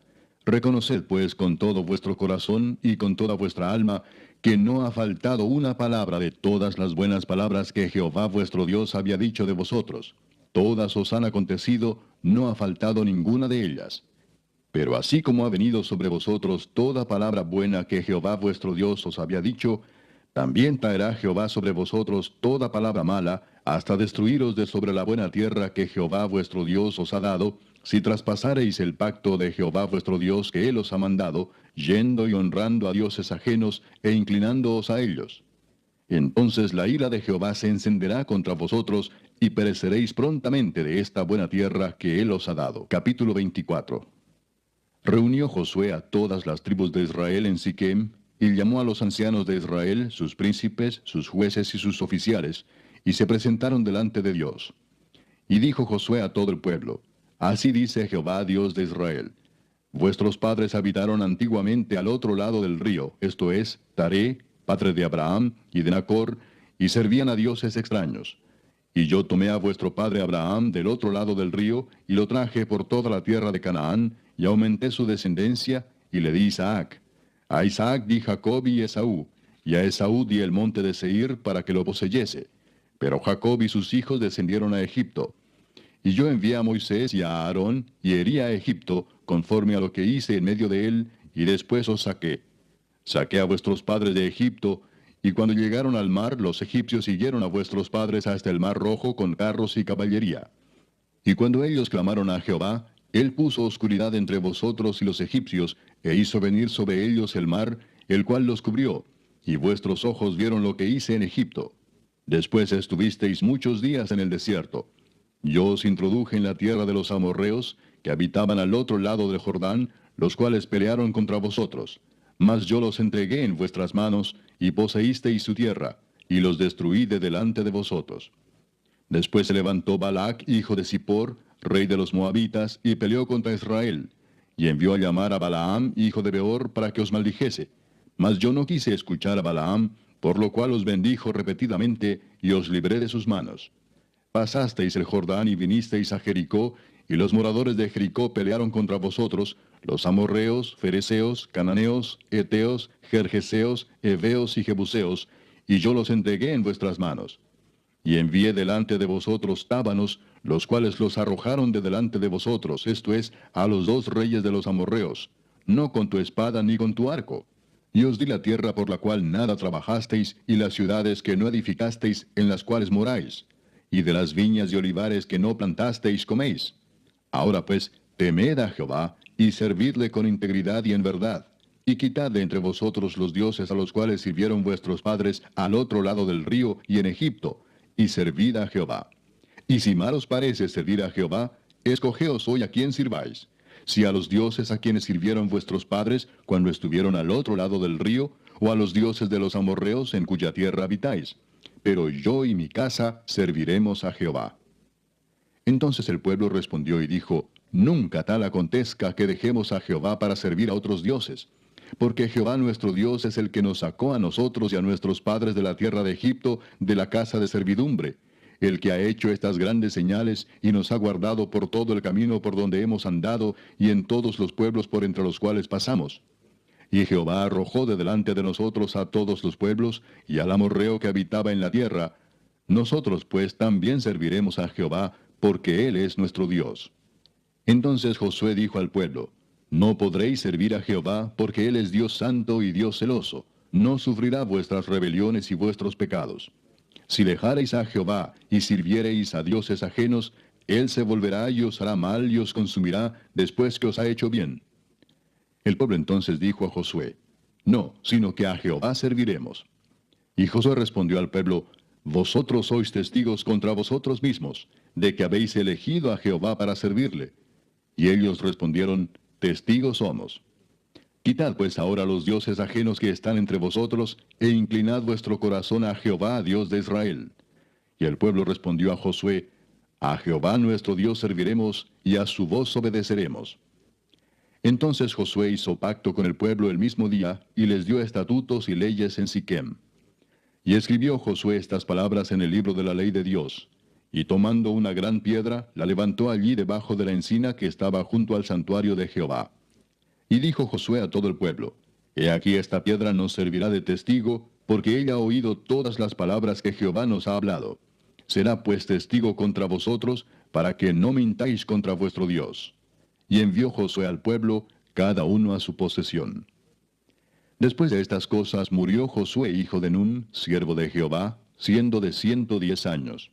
Reconoced pues con todo vuestro corazón y con toda vuestra alma, que no ha faltado una palabra de todas las buenas palabras que Jehová vuestro Dios había dicho de vosotros. Todas os han acontecido, no ha faltado ninguna de ellas. Pero así como ha venido sobre vosotros toda palabra buena que Jehová vuestro Dios os había dicho, también traerá Jehová sobre vosotros toda palabra mala, hasta destruiros de sobre la buena tierra que Jehová vuestro Dios os ha dado, si traspasareis el pacto de Jehová vuestro Dios que él os ha mandado, yendo y honrando a dioses ajenos e inclinándoos a ellos. Entonces la ira de Jehová se encenderá contra vosotros, y pereceréis prontamente de esta buena tierra que él os ha dado. Capítulo 24. Reunió Josué a todas las tribus de Israel en Siquem, y llamó a los ancianos de Israel, sus príncipes, sus jueces y sus oficiales, y se presentaron delante de Dios. Y dijo Josué a todo el pueblo, Así dice Jehová, Dios de Israel. Vuestros padres habitaron antiguamente al otro lado del río, esto es, Taré, padre de Abraham y de Nacor, y servían a dioses extraños. Y yo tomé a vuestro padre Abraham del otro lado del río, y lo traje por toda la tierra de Canaán, y aumenté su descendencia, y le di Isaac. A Isaac di Jacob y Esaú, y a Esaú di el monte de Seir para que lo poseyese. Pero Jacob y sus hijos descendieron a Egipto. Y yo envié a Moisés y a Aarón, y herí a Egipto, conforme a lo que hice en medio de él, y después os saqué. Saqué a vuestros padres de Egipto, y cuando llegaron al mar, los egipcios siguieron a vuestros padres hasta el mar rojo con carros y caballería. Y cuando ellos clamaron a Jehová, él puso oscuridad entre vosotros y los egipcios, e hizo venir sobre ellos el mar, el cual los cubrió, y vuestros ojos vieron lo que hice en Egipto. Después estuvisteis muchos días en el desierto. Yo os introduje en la tierra de los amorreos, que habitaban al otro lado del Jordán, los cuales pelearon contra vosotros. Mas yo los entregué en vuestras manos, y poseísteis su tierra, y los destruí de delante de vosotros. Después se levantó Balac, hijo de Zippor, rey de los Moabitas, y peleó contra Israel, y envió a llamar a Balaam, hijo de Beor, para que os maldijese. Mas yo no quise escuchar a Balaam, por lo cual os bendijo repetidamente, y os libré de sus manos. Pasasteis el Jordán y vinisteis a Jericó, y los moradores de Jericó pelearon contra vosotros, los amorreos, fereceos, cananeos, eteos, gergeseos, heveos y jebuseos, y yo los entregué en vuestras manos. Y envié delante de vosotros tábanos, los cuales los arrojaron de delante de vosotros, esto es, a los dos reyes de los amorreos, no con tu espada ni con tu arco. Y os di la tierra por la cual nada trabajasteis, y las ciudades que no edificasteis, en las cuales moráis. Y de las viñas y olivares que no plantasteis coméis. Ahora pues, temed a Jehová, y servidle con integridad y en verdad, y quitad de entre vosotros los dioses a los cuales sirvieron vuestros padres al otro lado del río y en Egipto, y servid a Jehová. Y si mal os parece servir a Jehová, escogeos hoy a quién sirváis, si a los dioses a quienes sirvieron vuestros padres cuando estuvieron al otro lado del río, o a los dioses de los amorreos en cuya tierra habitáis. Pero yo y mi casa serviremos a Jehová. Entonces el pueblo respondió y dijo, nunca tal acontezca que dejemos a Jehová para servir a otros dioses. Porque Jehová nuestro Dios es el que nos sacó a nosotros y a nuestros padres de la tierra de Egipto, de la casa de servidumbre, el que ha hecho estas grandes señales y nos ha guardado por todo el camino por donde hemos andado y en todos los pueblos por entre los cuales pasamos. Y Jehová arrojó de delante de nosotros a todos los pueblos y al amorreo que habitaba en la tierra. Nosotros pues también serviremos a Jehová, porque Él es nuestro Dios. Entonces Josué dijo al pueblo, no podréis servir a Jehová, porque Él es Dios santo y Dios celoso, no sufrirá vuestras rebeliones y vuestros pecados. Si dejareis a Jehová y sirviereis a dioses ajenos, Él se volverá y os hará mal y os consumirá después que os ha hecho bien. El pueblo entonces dijo a Josué, no, sino que a Jehová serviremos. Y Josué respondió al pueblo, vosotros sois testigos contra vosotros mismos, de que habéis elegido a Jehová para servirle. Y ellos respondieron, testigos somos. Quitad pues ahora los dioses ajenos que están entre vosotros, e inclinad vuestro corazón a Jehová, Dios de Israel. Y el pueblo respondió a Josué, a Jehová nuestro Dios serviremos, y a su voz obedeceremos. Entonces Josué hizo pacto con el pueblo el mismo día, y les dio estatutos y leyes en Siquem. Y escribió Josué estas palabras en el libro de la ley de Dios. Y tomando una gran piedra, la levantó allí debajo de la encina que estaba junto al santuario de Jehová. Y dijo Josué a todo el pueblo, he aquí esta piedra nos servirá de testigo, porque ella ha oído todas las palabras que Jehová nos ha hablado. Será pues testigo contra vosotros, para que no mintáis contra vuestro Dios. Y envió Josué al pueblo, cada uno a su posesión. Después de estas cosas murió Josué hijo de Nun, siervo de Jehová, siendo de 110 años.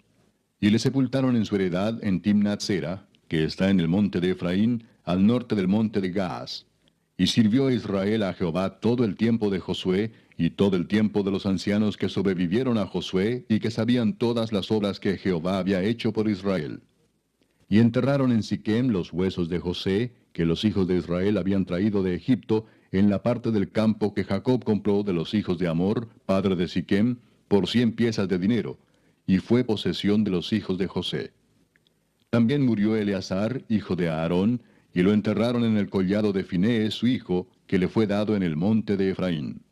Y le sepultaron en su heredad en Timnat-Sera, que está en el monte de Efraín, al norte del monte de Gaas. Y sirvió Israel a Jehová todo el tiempo de Josué, y todo el tiempo de los ancianos que sobrevivieron a Josué, y que sabían todas las obras que Jehová había hecho por Israel. Y enterraron en Siquem los huesos de José, que los hijos de Israel habían traído de Egipto, en la parte del campo que Jacob compró de los hijos de Amor, padre de Siquem, por 100 piezas de dinero, y fue posesión de los hijos de José. También murió Eleazar, hijo de Aarón, y lo enterraron en el collado de Finehés su hijo, que le fue dado en el monte de Efraín.